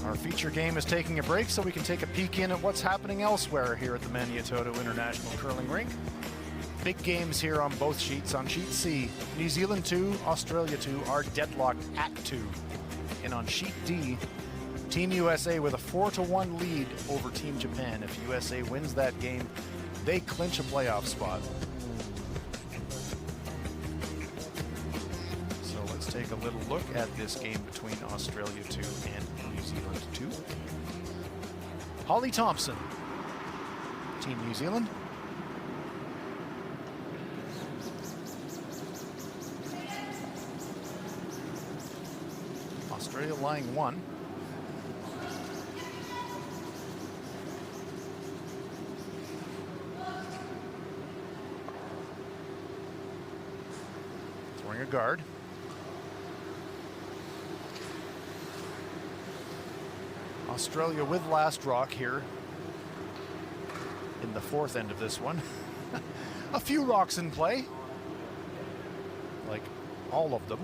Our feature game is taking a break so we can take a peek in at what's happening elsewhere here at the Maniototo International Curling Rink. Big games here on both sheets. On sheet C, New Zealand 2, Australia 2 are deadlocked at 2. And on sheet D, Team USA with a 4-1 lead over Team Japan. If USA wins that game, they clinch a playoff spot. So let's take a little look at this game between Australia 2 and New Zealand 2. Holly Thompson, Team New Zealand. Australia lying 1. Throwing a guard. Australia with last rock here in the 4th end of this one. A few rocks in play, like all of them.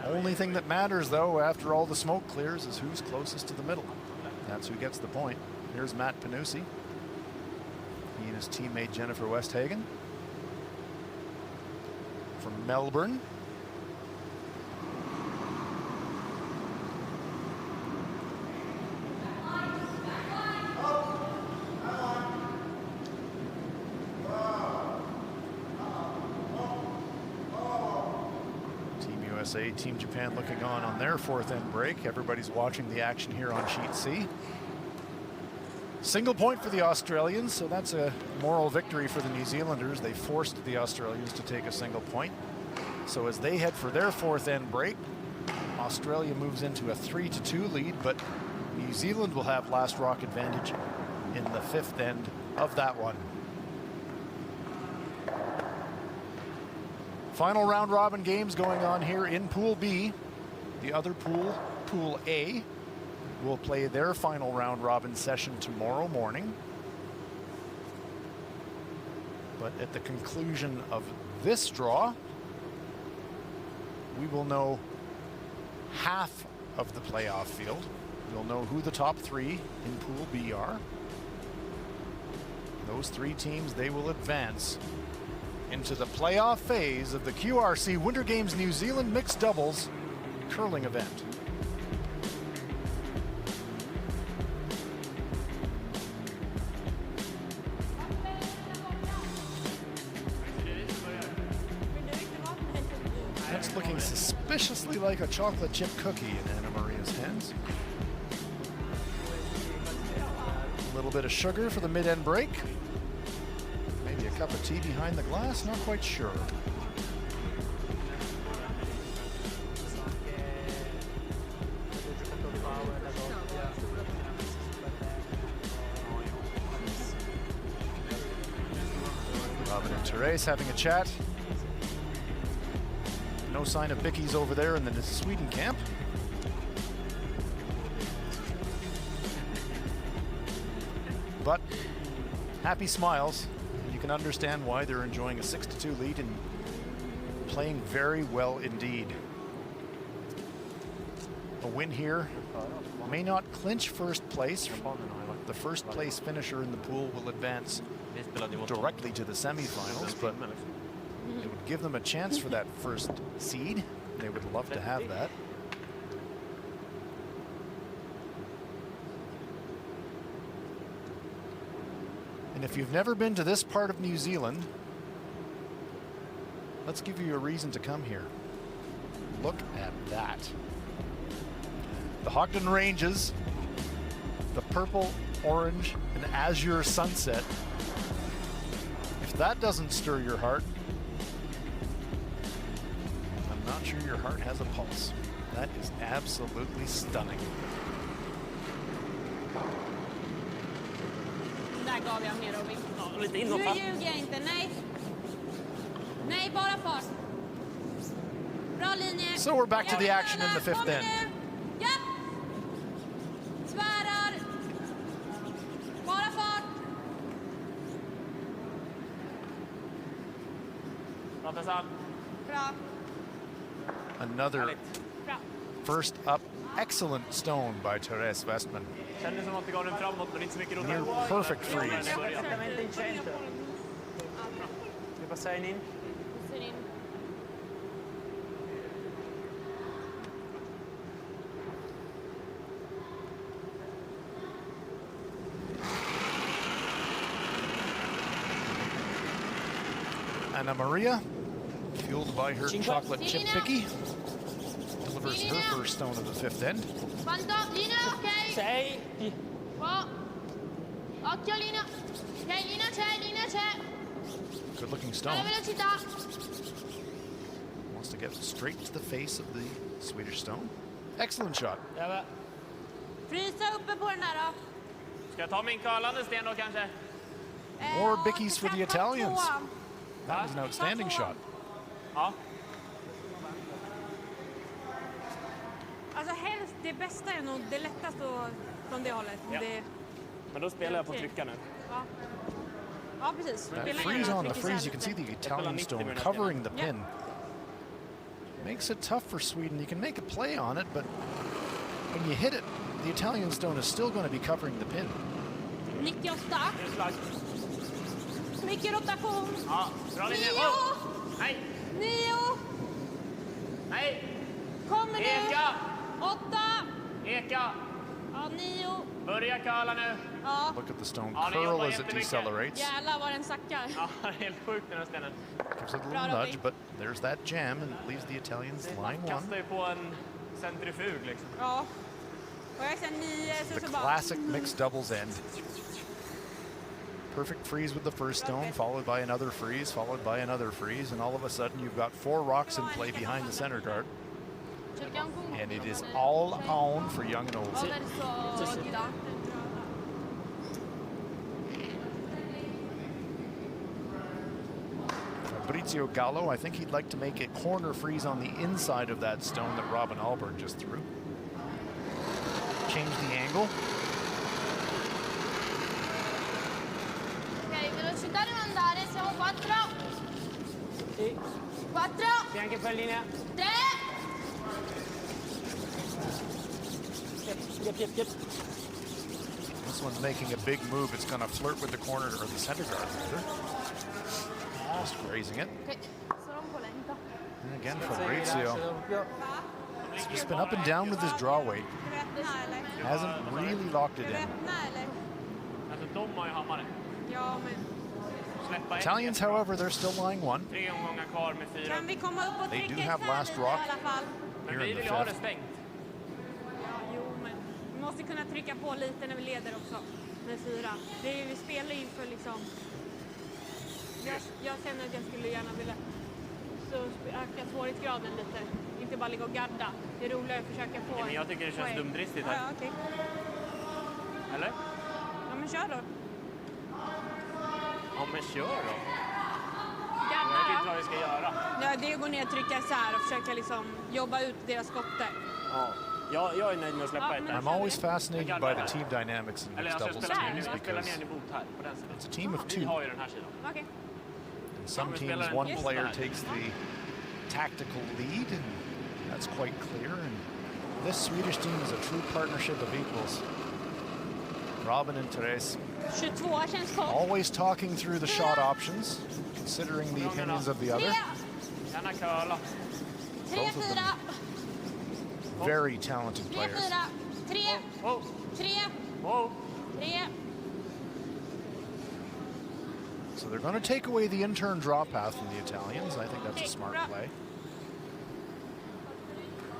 Only thing that matters, though, after all the smoke clears, is who's closest to the middle. That's who gets the point. Here's Matt Panussi. He and his teammate Jennifer Westhagen from Melbourne. Team Japan looking on their 4th end break. Everybody's watching the action here on sheet C. Single point for the Australians, so that's a moral victory for the New Zealanders. They forced the Australians to take a single point. So as they head for their 4th end break, Australia moves into a 3-2 lead, but New Zealand will have last rock advantage in the 5th end of that one. Final round robin games going on here in Pool B. The other pool, Pool A, will play their final round robin session tomorrow morning. But at the conclusion of this draw, we will know half of the playoff field. We'll know who the top 3 in Pool B are. Those 3 teams, they will advance into the playoff phase of the QRC Winter Games New Zealand mixed doubles curling event. That's looking suspiciously like a chocolate chip cookie in Anna Maria's hands. A little bit of sugar for the mid-end break. Maybe a cup of tea behind the glass, not quite sure. Robin and Therese having a chat. No No sign of Bickies over there in the Sweden camp. But happy smiles. You can understand why they're enjoying a 6-2 lead and playing very well indeed. A win here may not clinch first place. The first place finisher in the pool will advance directly to the semifinals, but it would give them a chance for that first seed. They would love to have that. And if you've never been to this part of New Zealand, let's give you a reason to come here. Look at that. The Hogton Ranges, the purple, orange, and azure sunset. If that doesn't stir your heart, I'm not sure your heart has a pulse. That is absolutely stunning. Där gav jag mer Robin. Ja, lite Nu inhopp. ljuger jag inte, nej. Nej, bara fart. Bra linje. So we're back to the action in the fifth end. Ja. Svärar. Bara fart. Bra Tessan. Bra. Another first up excellent stone by Therese Westman. Kändes som att det gav den framåt, men inte så mycket Near perfect freeze. Vi bara säger in. Anna Maria, fueled by her chocolate chip picky, delivers her first stone of the fifth end. Vänta, Lina, okej. Säg! Bra. Okej, Lina. Okej, Lina, tjej. Good looking stone. Jag vill titta. Wants to get straight to the face of the Swedish stone. Excellent shot. Frysa uppe på den där då. Ska jag ta min curlande sten då kanske? More bickies for the Italians. That was an outstanding shot. Ja. Alltså helst, det bästa är nog det lättaste från det hållet. Ja. Det, Men då spelar jag på trycka nu. ja. Ja, precis. That freeze on the freeze, you can see the Italian stone covering the pin. Makes it tough for Sweden. You can make a play on it, but when you hit it, the Italian stone is still going to be covering the pin. 98. Mycket rotation. Ja, bra linje. 9. Nej! 9. Nej! Kommer nu. Eka! 8. Eka! Ja, 9. Börja curla nu. Ja. Look at the stone Ja, det curl jobbar as it jättemycket. decelerates. Jävlar vad den sackar. Ja, det är helt sjukt den här stenen. Gives it a Bra, little Robin. nudge, but there's that jam and it leaves the Italians line one. Kastar ju på en centrifug liksom. Ja. Och jag sen 9 The så bara... classic mixed doubles end. Perfect freeze with the first stone, followed by another freeze, followed by another freeze, and all of a sudden you've got 4 rocks in play behind the center guard. And it is all on for young and old. Fabrizio Gallo, I think he'd like to make a corner freeze on the inside of that stone that Robin Alberg just threw. Change the angle. Okej, velocità non andare, siamo 4. Sì. 4. Fianche per linea. 3. Yep. This one's making a big move. It's going to flirt with the corner or the center guard rather. Just grazing it. Okej, sono un po' lenta. And again, Fabrizio. He's just been up and down with his draw weight. Hasn't really locked it in. Alltså de har ju hammare. Ja, men... Släppa ett. Italians, however, they're still lying one. 3 omgångar kvar med 4. Kan vi komma upp och They trycka do ett have här last lite rock. i alla fall? Men Here vi in the vill ju ha det fifth. stängt. Ja, jo, men vi måste kunna trycka på lite när vi leder också med 4. Det är, vi spelar inför liksom... Jag känner att jag skulle gärna vilja öka svårighetsgraden lite. Inte bara ligga och gadda. Det är roligare att försöka få... Ja, men jag tycker det känns poäng. dumdristigt Ja, här. ja, okej. Eller? Ja, men kör då. Ja, men kör då. Gadda vet inte vad vi ska göra. Ja, det är att gå ner, trycka isär och försöka liksom jobba ut deras skotter. Ja, jag är nöjd med att släppa ett. I'm always fascinated by the team dynamics in mixed doubles teams because it's a team of two. Okay. In some teams, one player takes the tactical lead, and that's quite clear. And this Swedish team is a true partnership of equals. Robin and Therese 22 känns kort. always talking through the shot options, considering the opinions of the other. Both of them very talented players. 3. So they're going to take away the intern draw path from the Italians. I think that's a smart play.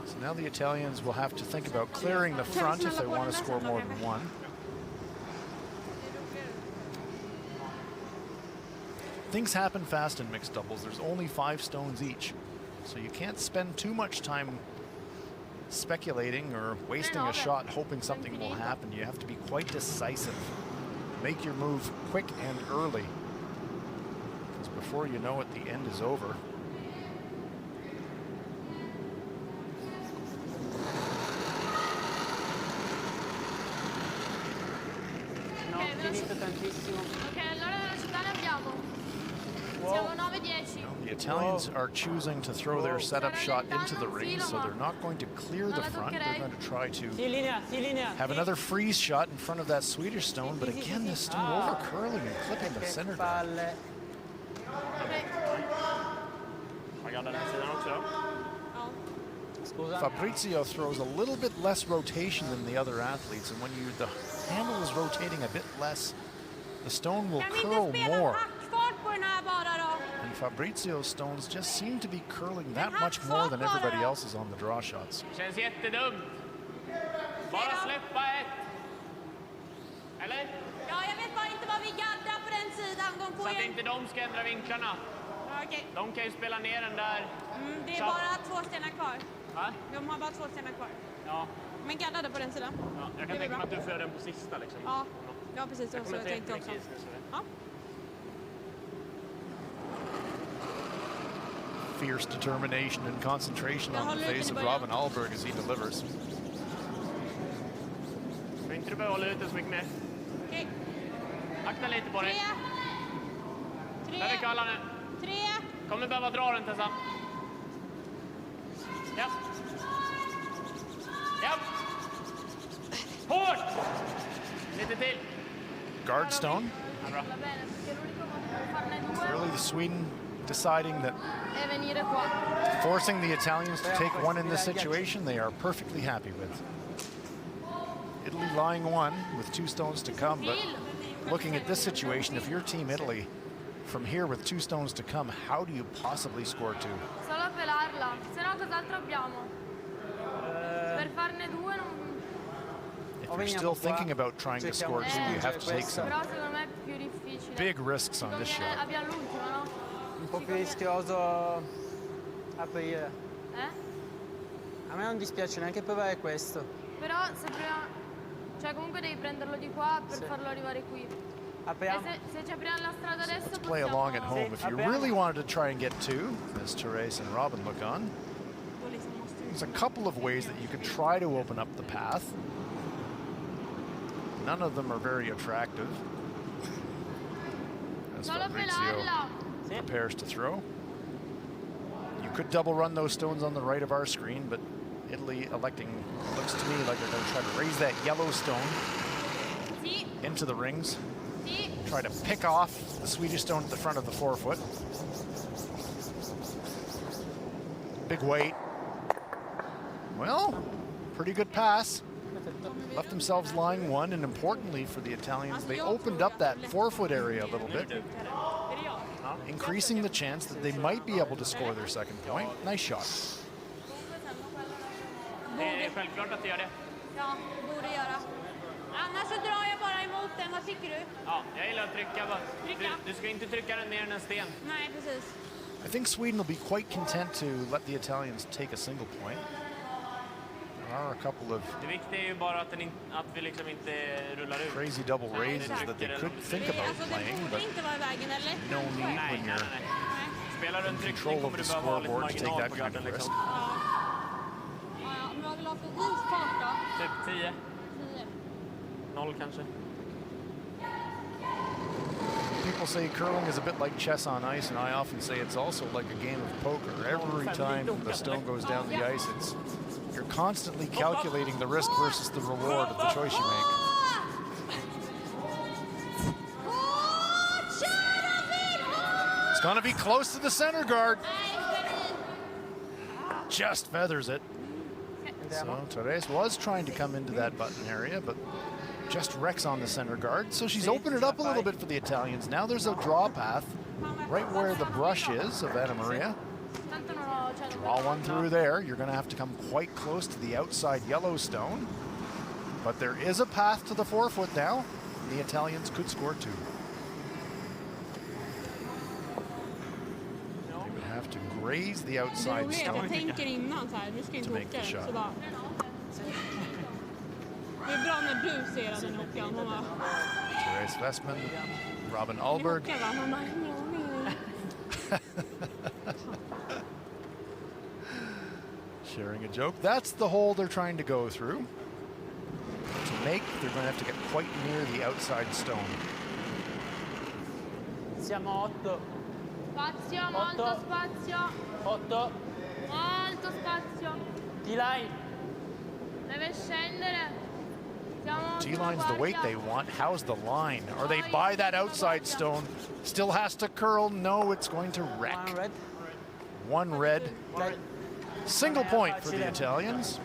So now the Italians will have to think about clearing the front if they want to score more than one. Things happen fast in mixed doubles. There's only 5 stones each. So you can't spend too much time speculating or wasting a shot hoping something will happen. You have to be quite decisive. Make your move quick and early. Because before you know it, the end is over. The Italians are choosing to throw their setup shot into the ring, so they're not going to clear the front. They're going to try to have another freeze shot in front of that Swedish stone, but again, this stone over curling and clipping the center down. Fabrizio throws a little bit less rotation than the other athletes, and when the handle is rotating a bit less, the stone will curl more. And Fabrizio's stones just seem to be curling that much more than everybody else's on the draw shots. Känns jättedumt. Bara släppa ett. Eller? Ja, jag vet bara inte vad vi gaddar på den sidan. Så att inte de ska ändra vinklarna. Okej. De kan ju spela ner den där. Det är bara 2 stenar kvar. Va? De har bara 2 stenar kvar. Ja. Men gaddade på den sidan. Ja, jag kan tänka mig att du får göra den på sista liksom. Ja, ja precis. Så jag tänkte också. Ja. Fierce determination and concentration on the face of Robin Ahlberg as he delivers. Ska inte du behöva hålla ut så mycket mer? Okej. Akta lite på dig. 3. Där är Kalla nu. 3. Kommer behöva dra den Tessa. Ja. Ja. Hårt! Lite till. Guard stone. Really, Sweden deciding that forcing the Italians to take one in this situation, they are perfectly happy with. Italy lying one with 2 stones to come, but looking at this situation, if you're Team Italy, from here with 2 stones to come, how do you possibly score 2? Solo pelarla, se no cos'altro abbiamo? Per farne 2 non... If you're still thinking about trying to score 2, you have to take some big risks on this shot. Abbiamo l'ultimo, no? Un po' più rischioso aprire. A me non dispiace neanche provare questo. Però se proviamo, cioè comunque devi prenderlo di qua per farlo arrivare qui. Se ci apriamo la strada adesso let's play along at home. If you really wanted to try and get 2, as Therese and Robin look on, there's a couple of ways that you could try to open up the path. None of them are very attractive. As Fabrizio prepares to throw. You could double run those stones on the right of our screen, but Italy electing, looks to me like they're going to try to raise that yellow stone into the rings. Try to pick off the Swedish stone at the front of the forefoot. Big weight. Well, pretty good pass. Left themselves lying 1, and importantly for the Italians, they opened up that forefoot area a little bit, increasing the chance that they might be able to score their second point. Nice shot. Det är självklart att du gör det. Ja, borde göra. Annars så drar jag bara emot den. Vad tycker du? Ja, jag gillar att trycka. Du ska inte trycka den ner än en sten. Nej, precis. I think Sweden will be quite content to let the Italians take a single point. There are a couple of det viktiga är ju bara att vi liksom inte rullar ut. Crazy double raises that they could think about playing, but no need when you're in control of the scoreboard to take that kind of risk. Men vad vill du ha för isfart då? Typ 10. 0 kanske. People say curling is a bit like chess on ice, and I often say it's also like a game of poker. Every time the stone goes down the ice, you're constantly calculating the risk versus the reward of the choice you make. It's going to be close to the center guard. Just feathers it. So Therese was trying to come into that button area, but just wrecks on the center guard. So she's opened it up a little bit for the Italians. Now there's a draw path right where the brush is of Anna Maria. Draw one through there. You're going to have to come quite close to the outside yellow stone. But there is a path to the 4-foot now. The Italians could score 2. They would have to graze the outside stone. Jag tänker innan så här, nu ska inte åka. Så bara. Det är bra när du ser att den åker. Therese Westman, Robin Ahlberg. Sharing a joke. That's the hole they're trying to go through. To make, they're going to have to get quite near the outside stone. Siamo 8. Spazio, molto spazio. 8. Molto spazio. D-line. Deve scendere. T-line's the weight they want. How's the line? Are they by that outside stone? Still has to curl. No, it's going to wreck. One red. Single point for the Italians.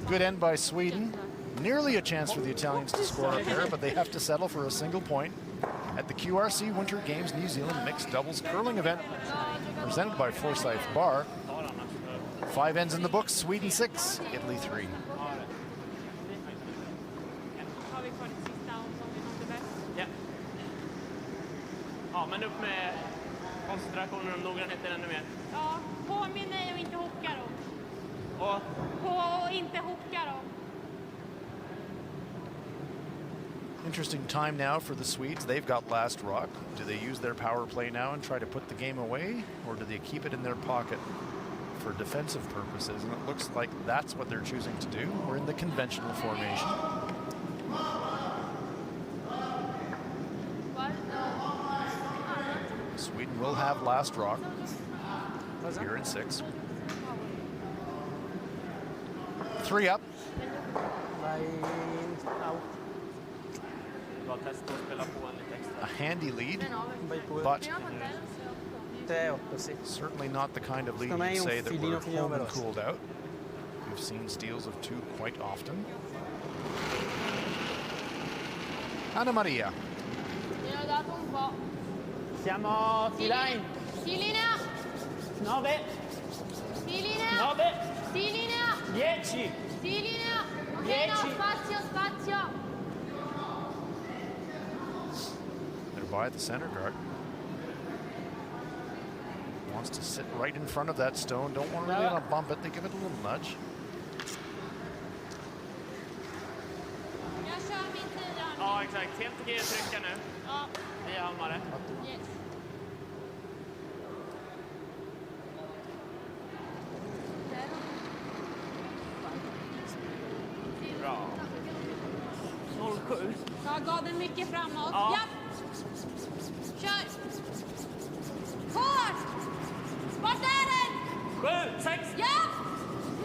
Good end by Sweden. Nearly a chance for the Italians to score up there, but they have to settle for a single point at the QRC Winter Games New Zealand Mixed Doubles Curling event presented by Forsyth Barr. 5 ends in the books. Sweden 6, Italy 3. Ja, men upp med koncentrationen och noggrannheten ännu mer. Ja, påminn mig och inte hocka då. Och? På och inte hocka då. Interesting time now for the Swedes. They've got last rock. Do they use their power play now and try to put the game away? Or do they keep it in their pocket for defensive purposes? And it looks like that's what they're choosing to do. We're in the conventional formation. Sweden will have last rock here in 6. 3 up. A handy lead, but certainly not the kind of lead you'd say that we're home and cooled out. We've seen steals of 2 quite often. Anna Maria. Siamo T-line. Si linea. 9. Si linea. 9. Si linea. 10. Si linea. Ok, 10. no, spazio, spazio. They're by the center guard. Wants to sit right in front of that stone. Don't want to really want to bump it. They give it a little nudge. Jag kör min tid. Ja, exakt. Helt okej att trycka nu. Ja. Vi hammare. Yes. Bra. 07. Jag gav den mycket framåt. Ja. Ja. Kör. Hårt. Vart är den? 7, 6. Ja.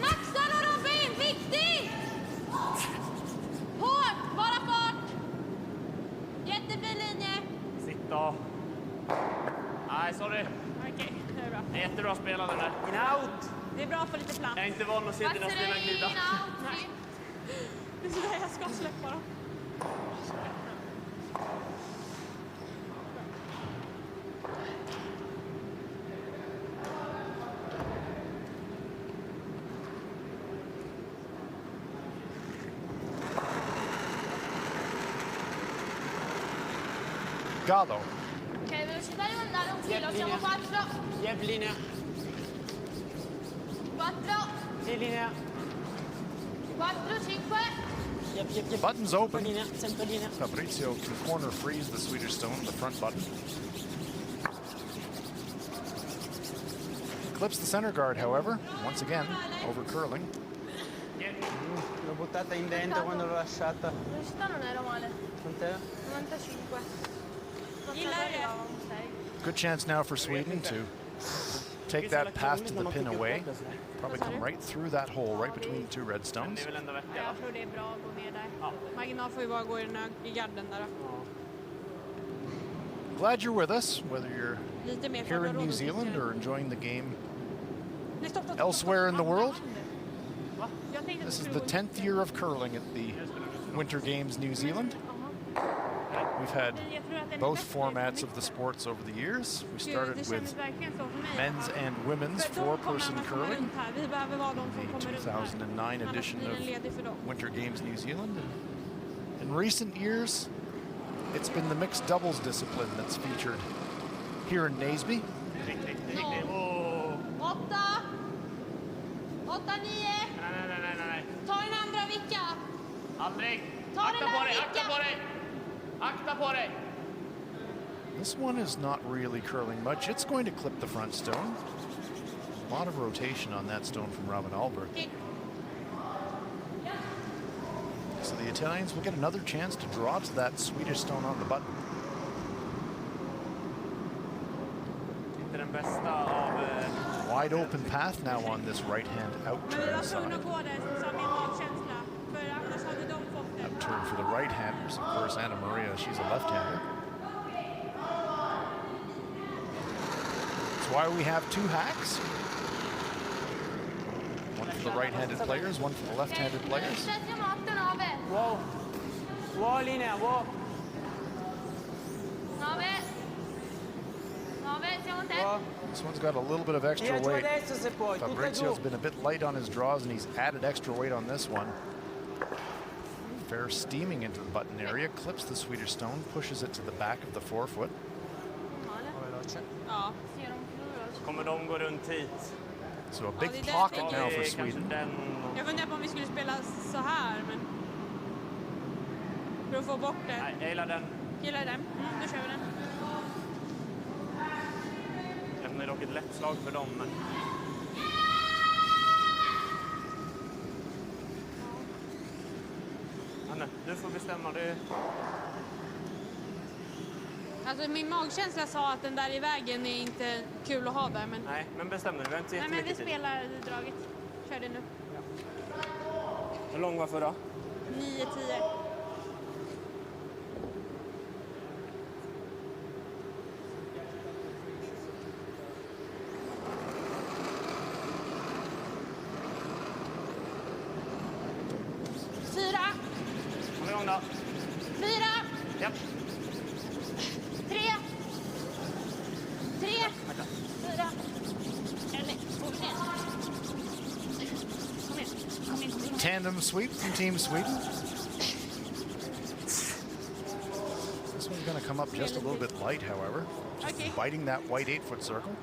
Maxa då Robin. Viktigt. Hårt. Bara fart. Jättefin linje. Sitt då. Nej, sorry. Okej, det är bra. Jättebra spelande där. In out. Det är bra för lite plats. Jag är inte van att se dina spelare glida. Nej. Det är sådär jag ska släppa dem. Gallo. Ok, velocità devo andare un filo, siamo 4. Jeb linea. 4. Sì, linea. 4, 5. Buttons open. Sempre linea. Fabrizio can corner freeze the Swedish stone, the front button. clips the center guard, however, once again, over curling. L'ho buttata in dentro quando l'ho lasciata. La velocità non era male. Quant'era? 95. Good chance now for Sweden to take that pass to the pin away. Probably come right through that hole, right between the two red stones. Jag tror det är bra att gå ner där. Marginal får ju bara gå i garden där. Glad you're with us, whether you're here in New Zealand or enjoying the game elsewhere in the world. This is the 10th year of curling at the Winter Games New Zealand. We've had both formats of the sports over the years. We started with men's and women's four-person curling, the 2009 edition of Winter Games New Zealand. In recent years, it's been the mixed doubles discipline that's featured here in Naseby. 8, 9. Ta den andra vicka. Aldrig. Ta den där vicka. Akta på dig. This one is not really curling much. It's going to clip the front stone. A lot of rotation on that stone from Robin Alberg. So the Italians will get another chance to draw to that Swedish stone on the button. Inte den bästa av... Wide open path now on this right-hand out-turn side. Out-turn for the right-handers, of course, Anna Maria, she's a left-hander. That's why we have two hacks. One for the right-handed players, one for the left-handed players. Wow. Wow, linea, wow. 9, siamo te. This one's got a little bit of extra weight. Fabrizio's been a bit light on his draws, and he's added extra weight on this one. Fair steaming into the button area, clips the Swedish stone, pushes it to the back of the forefoot. Ja. Kommer de gå runt hit? So a big pocket now for Sweden. Jag funderar på om vi skulle spela så här, men... För att få bort det. Nej, jag gillar den. Gillar den? Då kör vi den. Det är dock ett lätt slag för dem, men... Anne, du får bestämma det. Alltså min magkänsla sa att den där i vägen är inte kul att ha där, men... Nej, men bestäm dig. Vi har inte Nej, men vi tid. spelar draget. Kör det nu. Ja. Hur lång var förra? 9-10. Kom igång då. 4. Ja. 3. 4. Eller, kom igen. Tandem sweep from Team Sweden. This one's going to come up just a little bit light, however. Just biting that white 8-foot circle.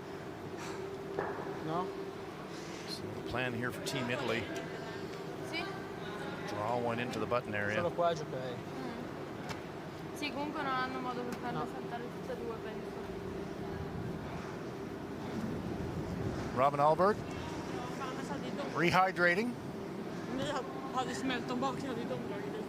No. So the plan here for Team Italy. Draw one into the button area. Solo qua giocherei. Sì, comunque non hanno modo per farlo saltare tutte e due, penso. Robin Alberg. Rehydrating. Ni hade smält dem bak, hade de dragit dit.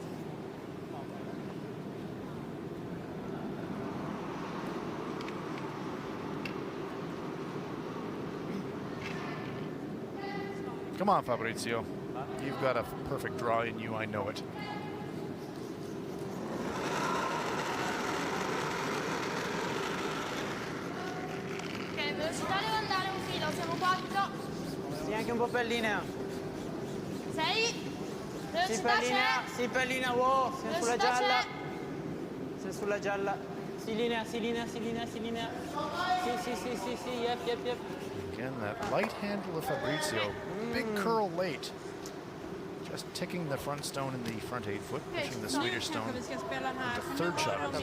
Come on, Fabrizio. You've got a perfect draw in you, I know it. Ok, velocità deve andare un filo, siamo 4. Sii anche un po' per linea. 6. Sii per linea, sii per linea, wow. Sei sulla gialla. Sei sulla gialla. Sii linea, sii linea, sii linea, sii linea. Sì, yep. Again, that light handle of Fabrizio. Big curl late. Just ticking the front stone in the front 8-foot, pushing the Swedish stone into third shot. De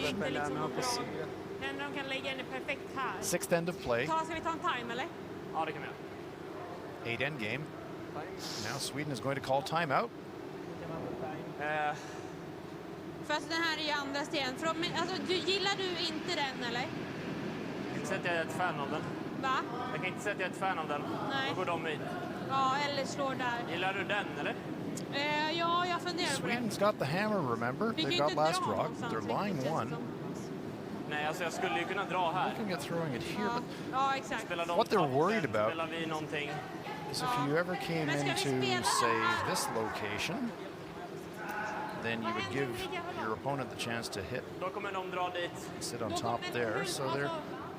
kan lägga in det perfekt här. Sixth end of play. Ska vi ta en time, eller? Ja, det kan vi göra. 8-end game. Now Sweden is going to call timeout. Fast den här är ju andra sten. Alltså, gillar du inte den, eller? Inte så att jag är ett fan av den. Va? Jag kan inte säga att jag är ett fan av den. Nej. Då går de hit. Ja, eller slår där. Gillar du den, eller? Ja, jag funderar på det. Sweden's got the hammer, remember? They got last rock. They're line one. Nej, alltså jag skulle ju kunna dra här. Looking at throwing it here, but Ja, exakt. what they're worried about Spelar vi någonting. is if you ever came into, say, this location, then you would give your opponent the chance to hit, Då kommer de dra dit. sit on top there. So they're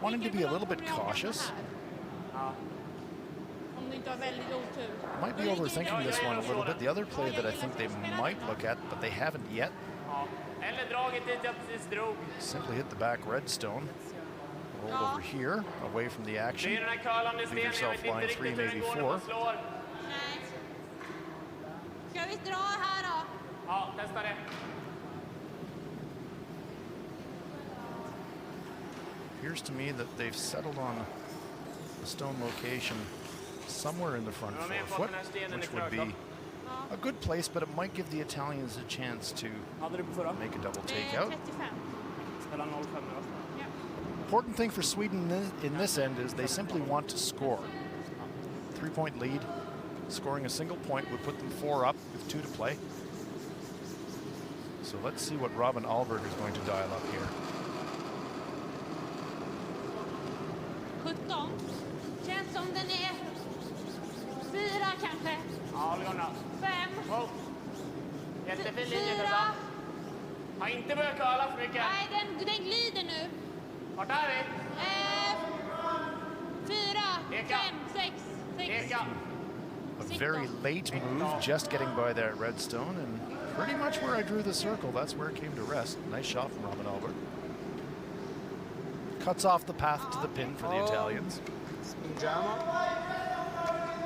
wanting to be a little bit cautious. Om du inte har väldigt otur. Might be overthinking this one a little bit. The other play that I think they might look at, but they haven't yet, Ja. Eller dragit dit jag precis drog. simply hit the back redstone. Roll over here, away from the Det är action. den här curlande Leave stenen. Jag yourself vet inte line riktigt 3, hur den maybe går när 4. man slår. Nej. Ska vi dra här då? Ja, testa det. Appears to me that they've settled on the stone location somewhere in the front forefoot, which would be a good place, but it might give the Italians a chance to make a double takeout. 35. Spelar 0,5 nu. Ja. Important thing for Sweden in this end is they simply want to score. 3-point lead. Scoring a single point would put them 4 up with 2 to play. So let's see what Robin Alberg is going to dial up here. 17. Känns som den är 4 kanske. Ja, det går bra. 5. Oh. Jättefin linje 4. Tessa. Har inte börjat curla för mycket. Nej, den glider nu. Vart är vi? 4, Eka. 5, 6. Eka. A very late move, just getting by that redstone, and pretty much where I drew the circle, that's where it came to rest. Nice shot from Robin Alberg. Cuts off the path to the pin for the Italians. Spingiamo.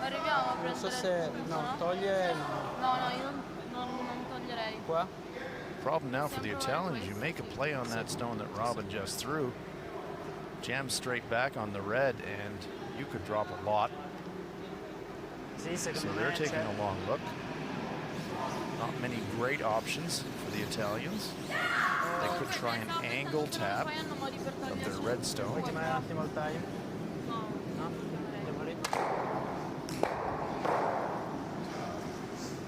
Arriviamo a Non so prendere... se... No, toglie... No, io non toglierei. Qua? Problem now for the Italians, you make a play on that stone that Robin just threw, jams straight back on the red, and you could drop a lot. So they're taking a long look. Not many great options for the Italians. They could try an angle tap of their red stone. Puoi chiamare un attimo il taglio? No. Andiamo lì.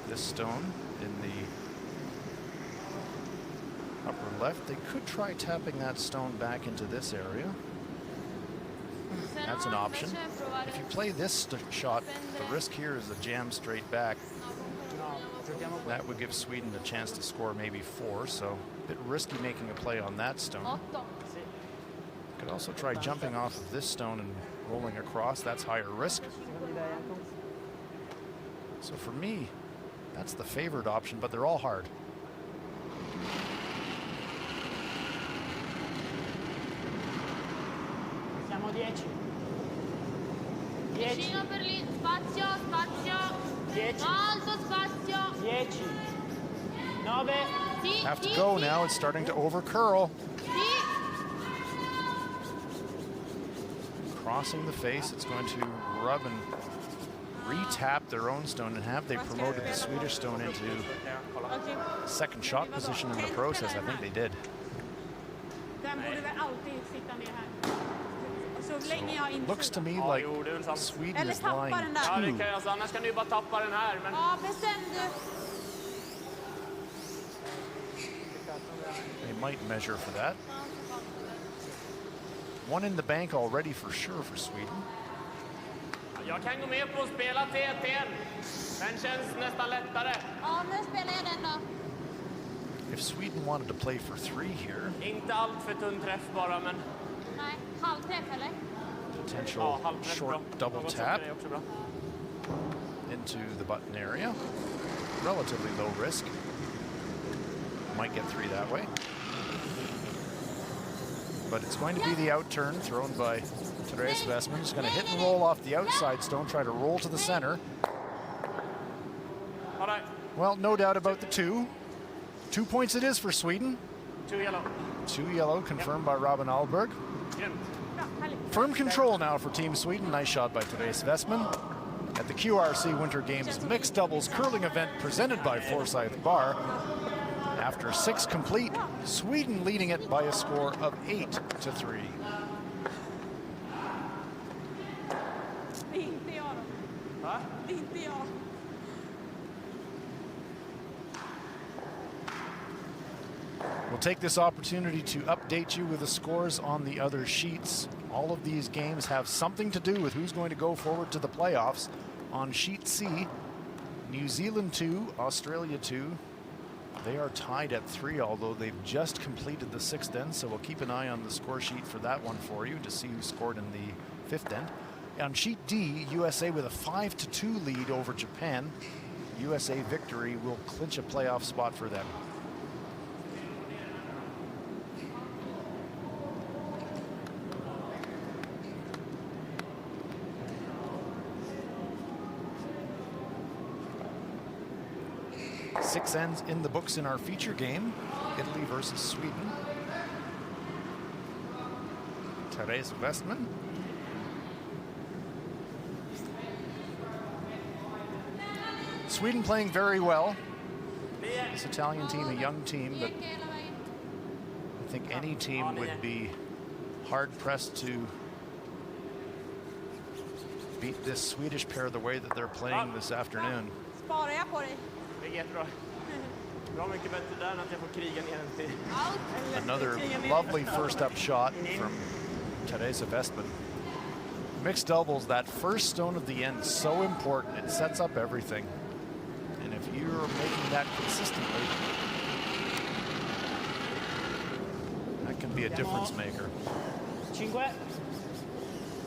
This stone in the upper left, they could try tapping that stone back into this area. That's an option. If you play this shot, the risk here is a jam straight back. That would give Sweden a chance to score maybe 4, so a bit risky making a play on that stone. Could also try jumping off of this stone and rolling across. That's higher risk. So for me, that's the favored option, but they're all hard. Siamo 10. Vicino per lì, spazio, spazio. 10. Alto, spazio. 10. 9. Sì, Have to sì, go sì. now. It's starting to over curl. Sì. Crossing the face, it's going to rub and re-tap their own stone, and have they promoted the Swedish stone into second shot position in the process? I think they did. Den borde väl alltid sitta ner här. Så länge jag inte... Looks to me Ja, like jo, det är väl sant. Sweden Eller is tappa lying den där. Ja, det 2. kan jag, alltså, annars kan du ju bara tappa den här. Men Ja, bestäm du. They might measure for that. 1 in the bank already for sure for Sweden. jag kan gå med på att spela TT'n. Den känns nästan lättare. Ja, nu spelar jag den då. If Sweden wanted to play for 3 here, Inte allt för tunn träff bara, men Nej, halvträff eller? potential halvträff short bra. double Något tap sånt är också bra. into the button area. Relatively low risk. Might get 3 that way. But it's going to be the out turn thrown by Therese Westman. He's going to hit and roll off the outside stone, try to roll to the center. All right. Well, no doubt about the 2. 2 points it is for Sweden. 2 yellow. 2 yellow confirmed by Robin Alberg. Grymt. Firm control now for Team Sweden. Nice shot by Therese Westman. At the QRC Winter Games mixed doubles curling event presented by Forsyth Barr. After 6 complete, Sweden leading it by a score of 8-3. det är inte jag. We'll take this opportunity to update you with the scores on the other sheets. All of these games have something to do with who's going to go forward to the playoffs. On sheet C, New Zealand 2, Australia 2. They are tied at 3, although they've just completed the 6th end, so we'll keep an eye on the score sheet for that one for you to see who scored in the 5th end. On sheet D, USA with a 5-2 lead over Japan. USA victory will clinch a playoff spot for them. Six ends in the books in our feature game, Italy versus Sweden. Therese Westman. Sweden playing very well. This Italian team, a young team, but I think any team would be hard-pressed to beat this Swedish pair the way that they're playing this afternoon. Sparar jag på dig? Det är jättebra. Bra mycket bättre där än att jag får kriga ner en till. Another lovely first up shot from Therese Westman. Mixed doubles, that first stone of the end, so important. It sets up everything. And if you're making that consistently, that can be a difference maker. 5.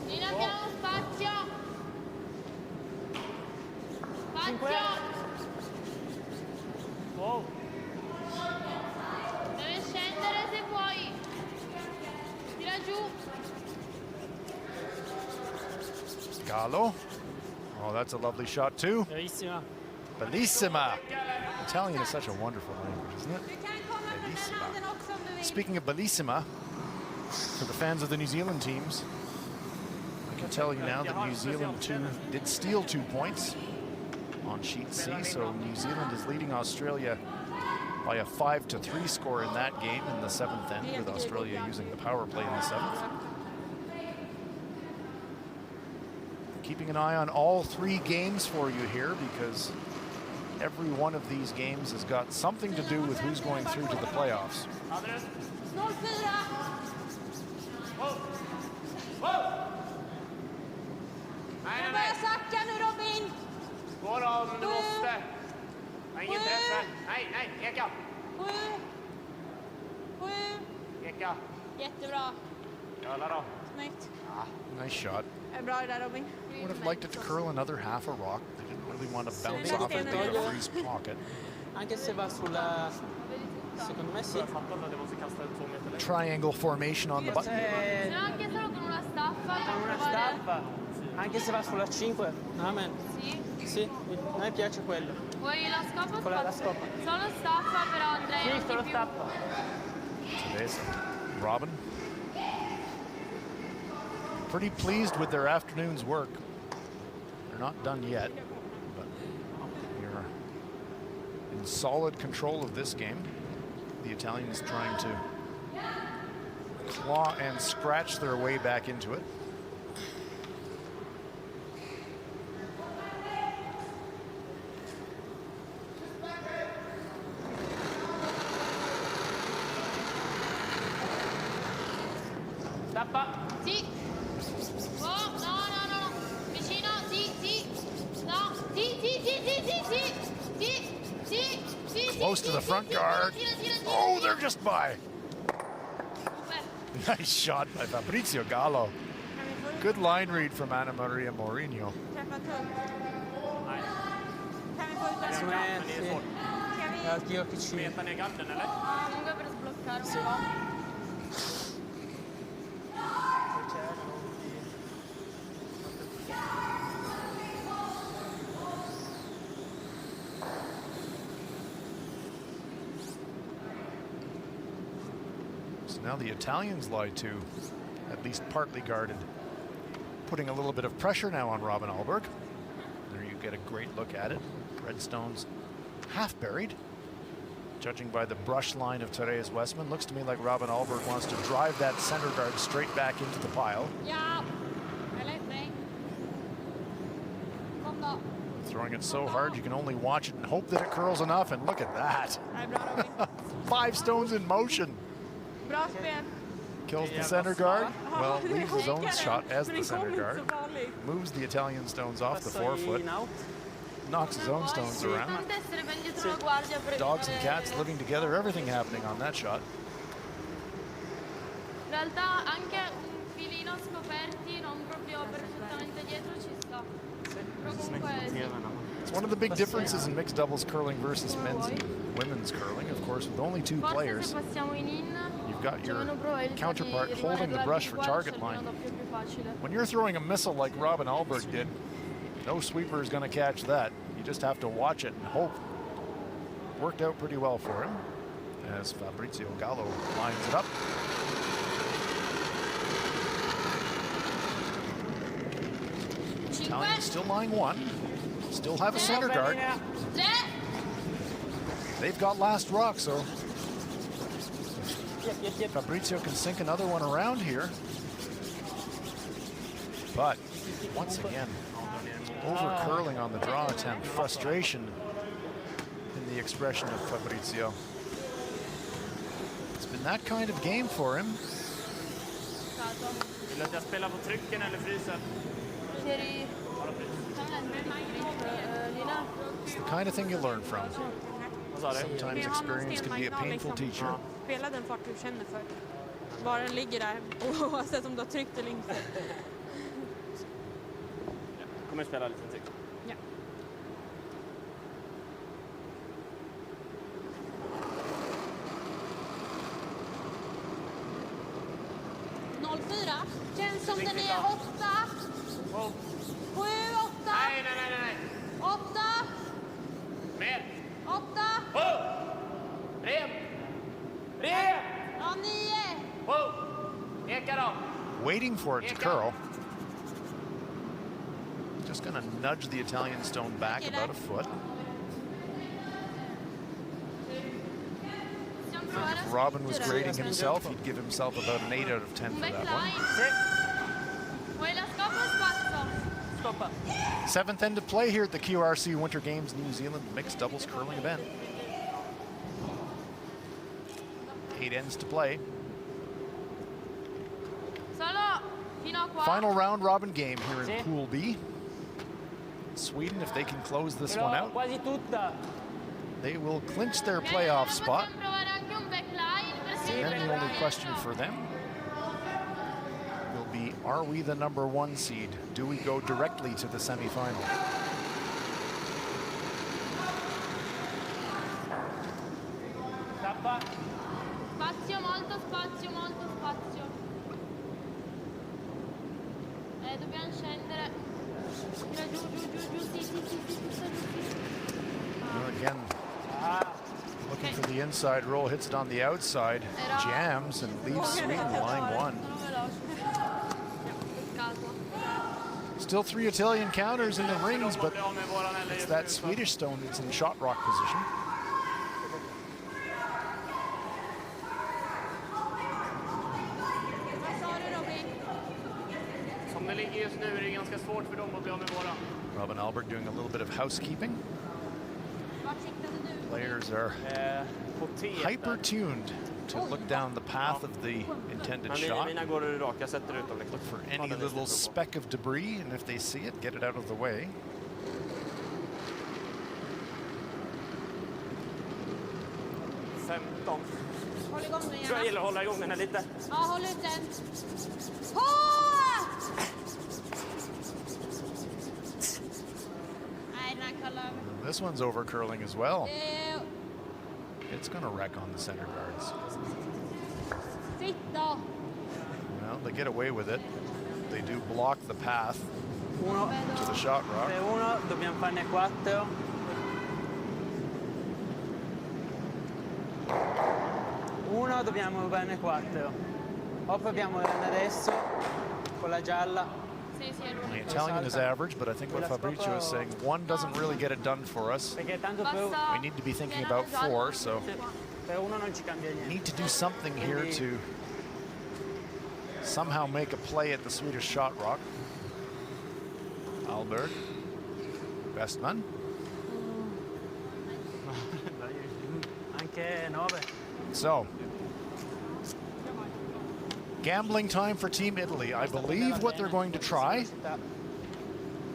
Nina, abbiamo spazio. Spazio. Wow. Deve scendere se puoi. Tira giù. Gallo. Oh, that's a lovely shot too. Bellissima. Bellissima. Italian is such a wonderful language, isn't it? Bellissima. Speaking of Bellissima, for the fans of the New Zealand teams, I can tell you now that New Zealand did steal 2 points on sheet C, so New Zealand is leading Australia by a 5-3 score in that game in the 7th end, with Australia using the power play in the 7th. Keeping an eye on all 3 games for you here, because every one of these games has got something to do with who's going through to the playoffs. Gå då om du måste. Ingen press här. Nej, nej, Eka. 7. Eka. Jättebra. Jävlar då. Snyggt. Nice shot. Bra där, Robin. Would have liked it to curl another half a rock. They didn't really want to bounce off it the referee's pocket. Anche se va sulla... Secondo me sì. Triangle formation on the button. Anche solo con una staffa. Con una staffa. Anche se va sulla 5. Amen. Sì. Sì, a me piace quello. Vuoi la scoppa? Quella la scoppa. Solo staffa, però Andrea. Sì, solo staffa. Today's Robin. Pretty pleased with their afternoon's work. They're not done yet, but you're in solid control of this game. The Italians trying to claw and scratch their way back into it. Stappa. Sì. Oh, no. Vicino, sì. No, sì. Close to the front guard. Oh, they're just by. Nice shot by Fabrizio Gallo. Good line read from Anna Maria Mourinho. Anch'io che ci... Smeta ner garden eller? Comunque per sbloccare un po'. So now the Italians lie to, at least partly guarded, putting a little bit of pressure now on Robin Ahlberg. There you get a great look at it. Redstone's half buried. Judging by the brush line of Therese Westman, looks to me like Robin Ahlberg wants to drive that center guard straight back into the pile. Ja, eller nej. Kom då. throwing it so hard you can only watch it and hope that it curls enough, and look at that. 5 stones in motion. Bra spel. Kills the center guard. Well, leaves his own shot as the center guard. Moves the Italian stones off the forefoot. Knocks his own stones around. Dogs and cats living together, everything happening on that shot. In realtà anche un filino scoperti, non proprio perfettamente dietro ci sta. Però comunque It's one of the big differences in mixed doubles curling versus men's and women's curling, of course, with only 2 players. You've got your counterpart holding the brush for target line. When you're throwing a missile like Robin Alberg did, no sweeper is going to catch that. You just have to watch it and hope. Worked out pretty well for him as Fabrizio Gallo lines it up. Italians still lying 1. Still have a center guard. They've got last rock, so Fabrizio can sink another one around here. But once again, over curling on the draw attempt. Frustration in the expression of Fabrizio. It's been that kind of game for him. Vill du att jag spelar på trycken eller frysen? It's the kind of thing you learn from. Sometimes experience can be a painful teacher. Spela den fart du känner för. Bara den ligger där, oavsett om du har tryckt eller inte. Kommer spela lite tryck. Ja. Känns som den är 8. 7, 8. Nej. 8. Mer. 8. Ren. Ja, 9. Eka då. Waiting for it to curl. Just going to nudge the Italian stone back about a foot. If Robin was grading himself, he'd give himself about an 8 out of 10 for that one. 7th end to play here at the QRC Winter Games New Zealand mixed doubles curling event. 8 ends to play. Final round robin game here in Pool B. Sweden, if they can close this one out, they will clinch their playoff spot. And then the only question for them will be, are we the #1 seed? Do we go directly to the semifinal? Spazio, molto spazio. Dobbiamo scendere. Giù, sì. Well, again, looking for the inside roll, hits it on the outside, jams, and leaves Sweden lying 1. Still 3 Italian counters in the rings, but it's that Swedish stone that's in shot rock position. Som det ligger just nu är det ganska svårt för dem att bli av med våra. Robin Alberg doing a little bit of housekeeping. Players are hyper-tuned to look down the path of the intended shot. Look for any little speck of debris, and if they see it, get it out of the way. Tror jag gillar att hålla igång den här lite. Ja, håll ut den. This one's over curling as well. It's going to wreck on the center guards. Well, they get away with it. They do block the path to the shot rock. Dobbiamo farne 4. Dobbiamo farne 4. Poi abbiamo adesso con la gialla. The Italian is average, but I think what Fabrizio is saying, 1 doesn't really get it done for us. We need to be thinking about 4, so need to do something here to somehow make a play at the Swedish shot rock. Alberg Westman. Anche 9. So, gambling time for Team Italy. I believe what they're going to try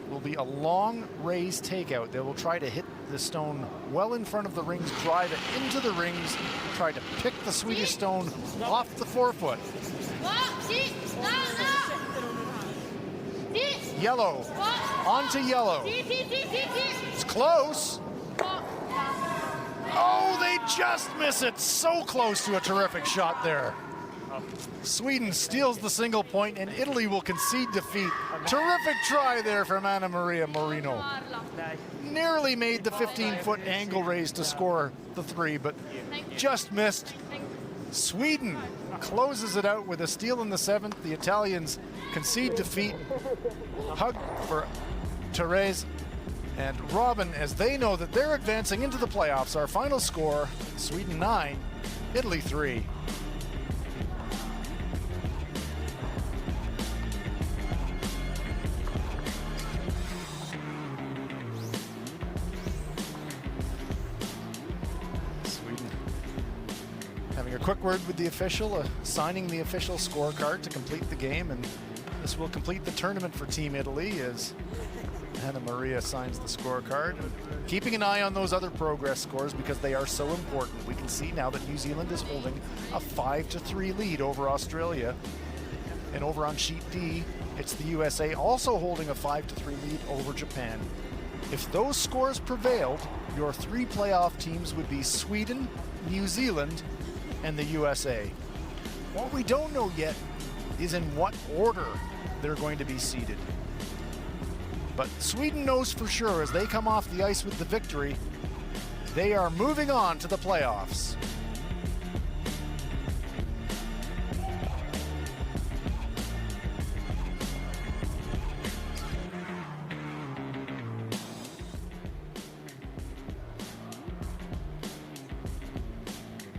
will be a long raise takeout. They will try to hit the stone well in front of the rings, drive it into the rings, try to pick the Swedish stone off the forefoot. Yellow, onto yellow. It's close. Oh, they just miss it. So close to a terrific shot there. Sweden steals the single point, and Italy will concede defeat. Terrific try there from Anna Maria Marino. Nearly made the 15-foot angle raise to score the 3, but just missed. Sweden closes it out with a steal in the 7th. The Italians concede defeat. Hug for Therese and Robin as they know that they're advancing into the playoffs. Our final score, Sweden 9, Italy 3. Having a quick word with the official, signing the official scorecard to complete the game, and this will complete the tournament for Team Italy as Anna Maria signs the scorecard. And keeping an eye on those other progress scores because they are so important. We can see now that New Zealand is holding a 5-3 lead over Australia. And over on sheet D, it's the USA also holding a 5-3 lead over Japan. If those scores prevailed, your 3 playoff teams would be Sweden, New Zealand, and the USA. What we don't know yet is in what order they're going to be seeded. But Sweden knows for sure as they come off the ice with the victory, they are moving on to the playoffs.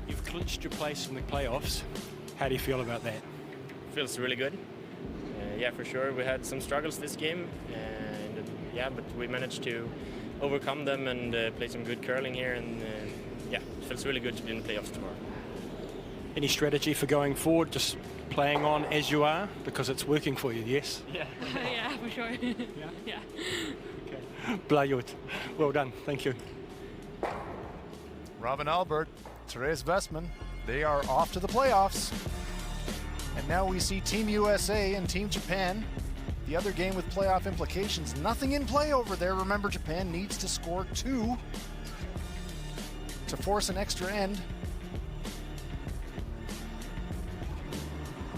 You've clinched your place in the playoffs. How do you feel about that? Feels really good. Yeah, for sure. We had some struggles this game, and yeah, but we managed to overcome them and play some good curling here, and yeah, it feels really good to be in the playoffs tomorrow. Any strategy for going forward, just playing on as you are, because it's working for you, yes? Yeah, yeah, for sure. Yeah. Okay. Bra gjort. Well done, thank you. Robin Albert, Therese Westman, they are off to the playoffs. And now we see Team USA and Team Japan. The other game with playoff implications. Nothing in play over there. Remember, Japan needs to score 2 to force an extra end.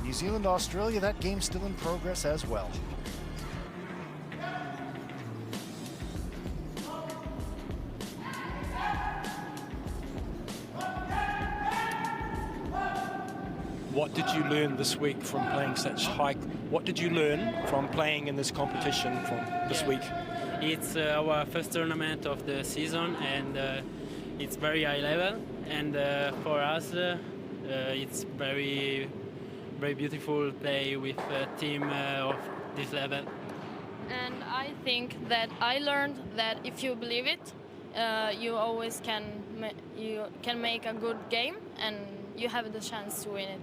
New Zealand, Australia, that game's still in progress as well. What did you learn this week from playing such high? What did you learn from playing in this competition from this week? It's our first tournament of the season, and it's very high level. And for us, it's very, very beautiful play with a team of this level. And I think that I learned that if you believe it, you always can make a good game, and you have the chance to win it.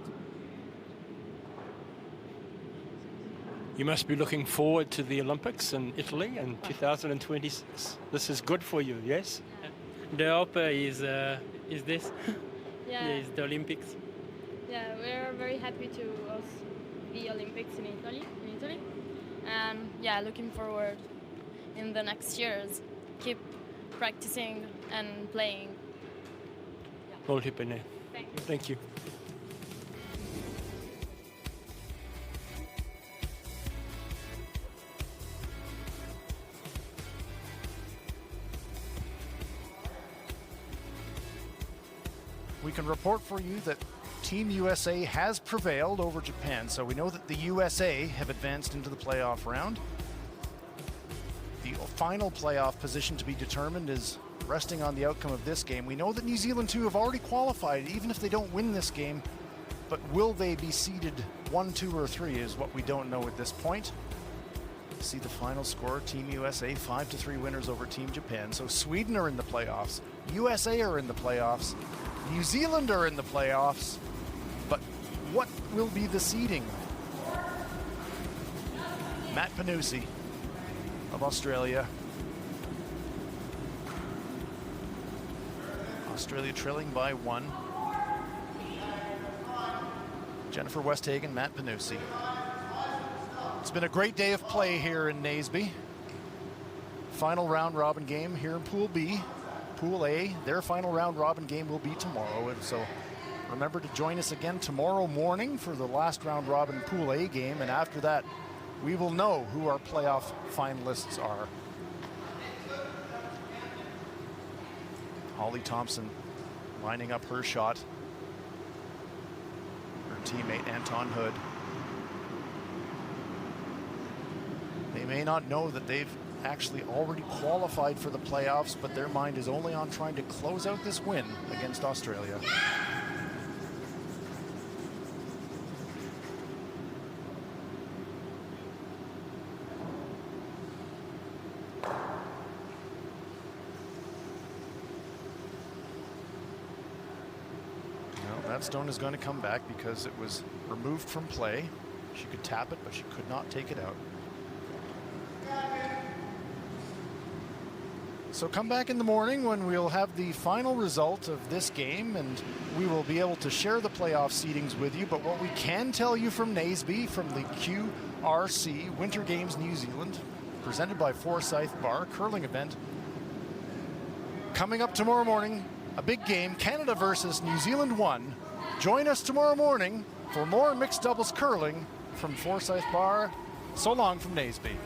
You must be looking forward to the Olympics in Italy in 2026. This is good for you, yes? The hope is this. Yeah. Is the Olympics. Yeah, we're very happy to host the Olympics in Italy. And yeah, looking forward in the next years. Keep practicing and playing. Molto bene. Thank you. We can report for you that Team USA has prevailed over Japan, so we know that the USA have advanced into the playoff round. The final playoff position to be determined is resting on the outcome of this game. We know that New Zealand too have already qualified, even if they don't win this game, but will they be seeded 1, 2, or 3 is what we don't know at this point. See the final score, Team USA 5-3 winners over Team Japan. So Sweden are in the playoffs, USA are in the playoffs, New Zealand are in the playoffs. But what will be the seeding? Matt Panucci of Australia. Australia trailing by 1. Jennifer Westhagen, Matt Panucci. It's been a great day of play here in Naseby. Final round robin game here in Pool B. Pool A, their final round robin game will be tomorrow. And so remember to join us again tomorrow morning for the last round robin Pool A game. And after that, we will know who our playoff finalists are. Holly Thompson lining up her shot. Her teammate Anton Hood. They may not know that they've actually already qualified for the playoffs, but their mind is only on trying to close out this win against Australia. That stone is going to come back because it was removed from play. She could tap it, but she could not take it out. So come back in the morning when we'll have the final result of this game, and we will be able to share the playoff seedings with you. But what we can tell you from Naseby, from the QRC Winter Games New Zealand, presented by Forsyth Barr curling event, coming up tomorrow morning, a big game, Canada versus New Zealand 1. Join us tomorrow morning for more mixed doubles curling from Forsyth Barr. So long from Naseby.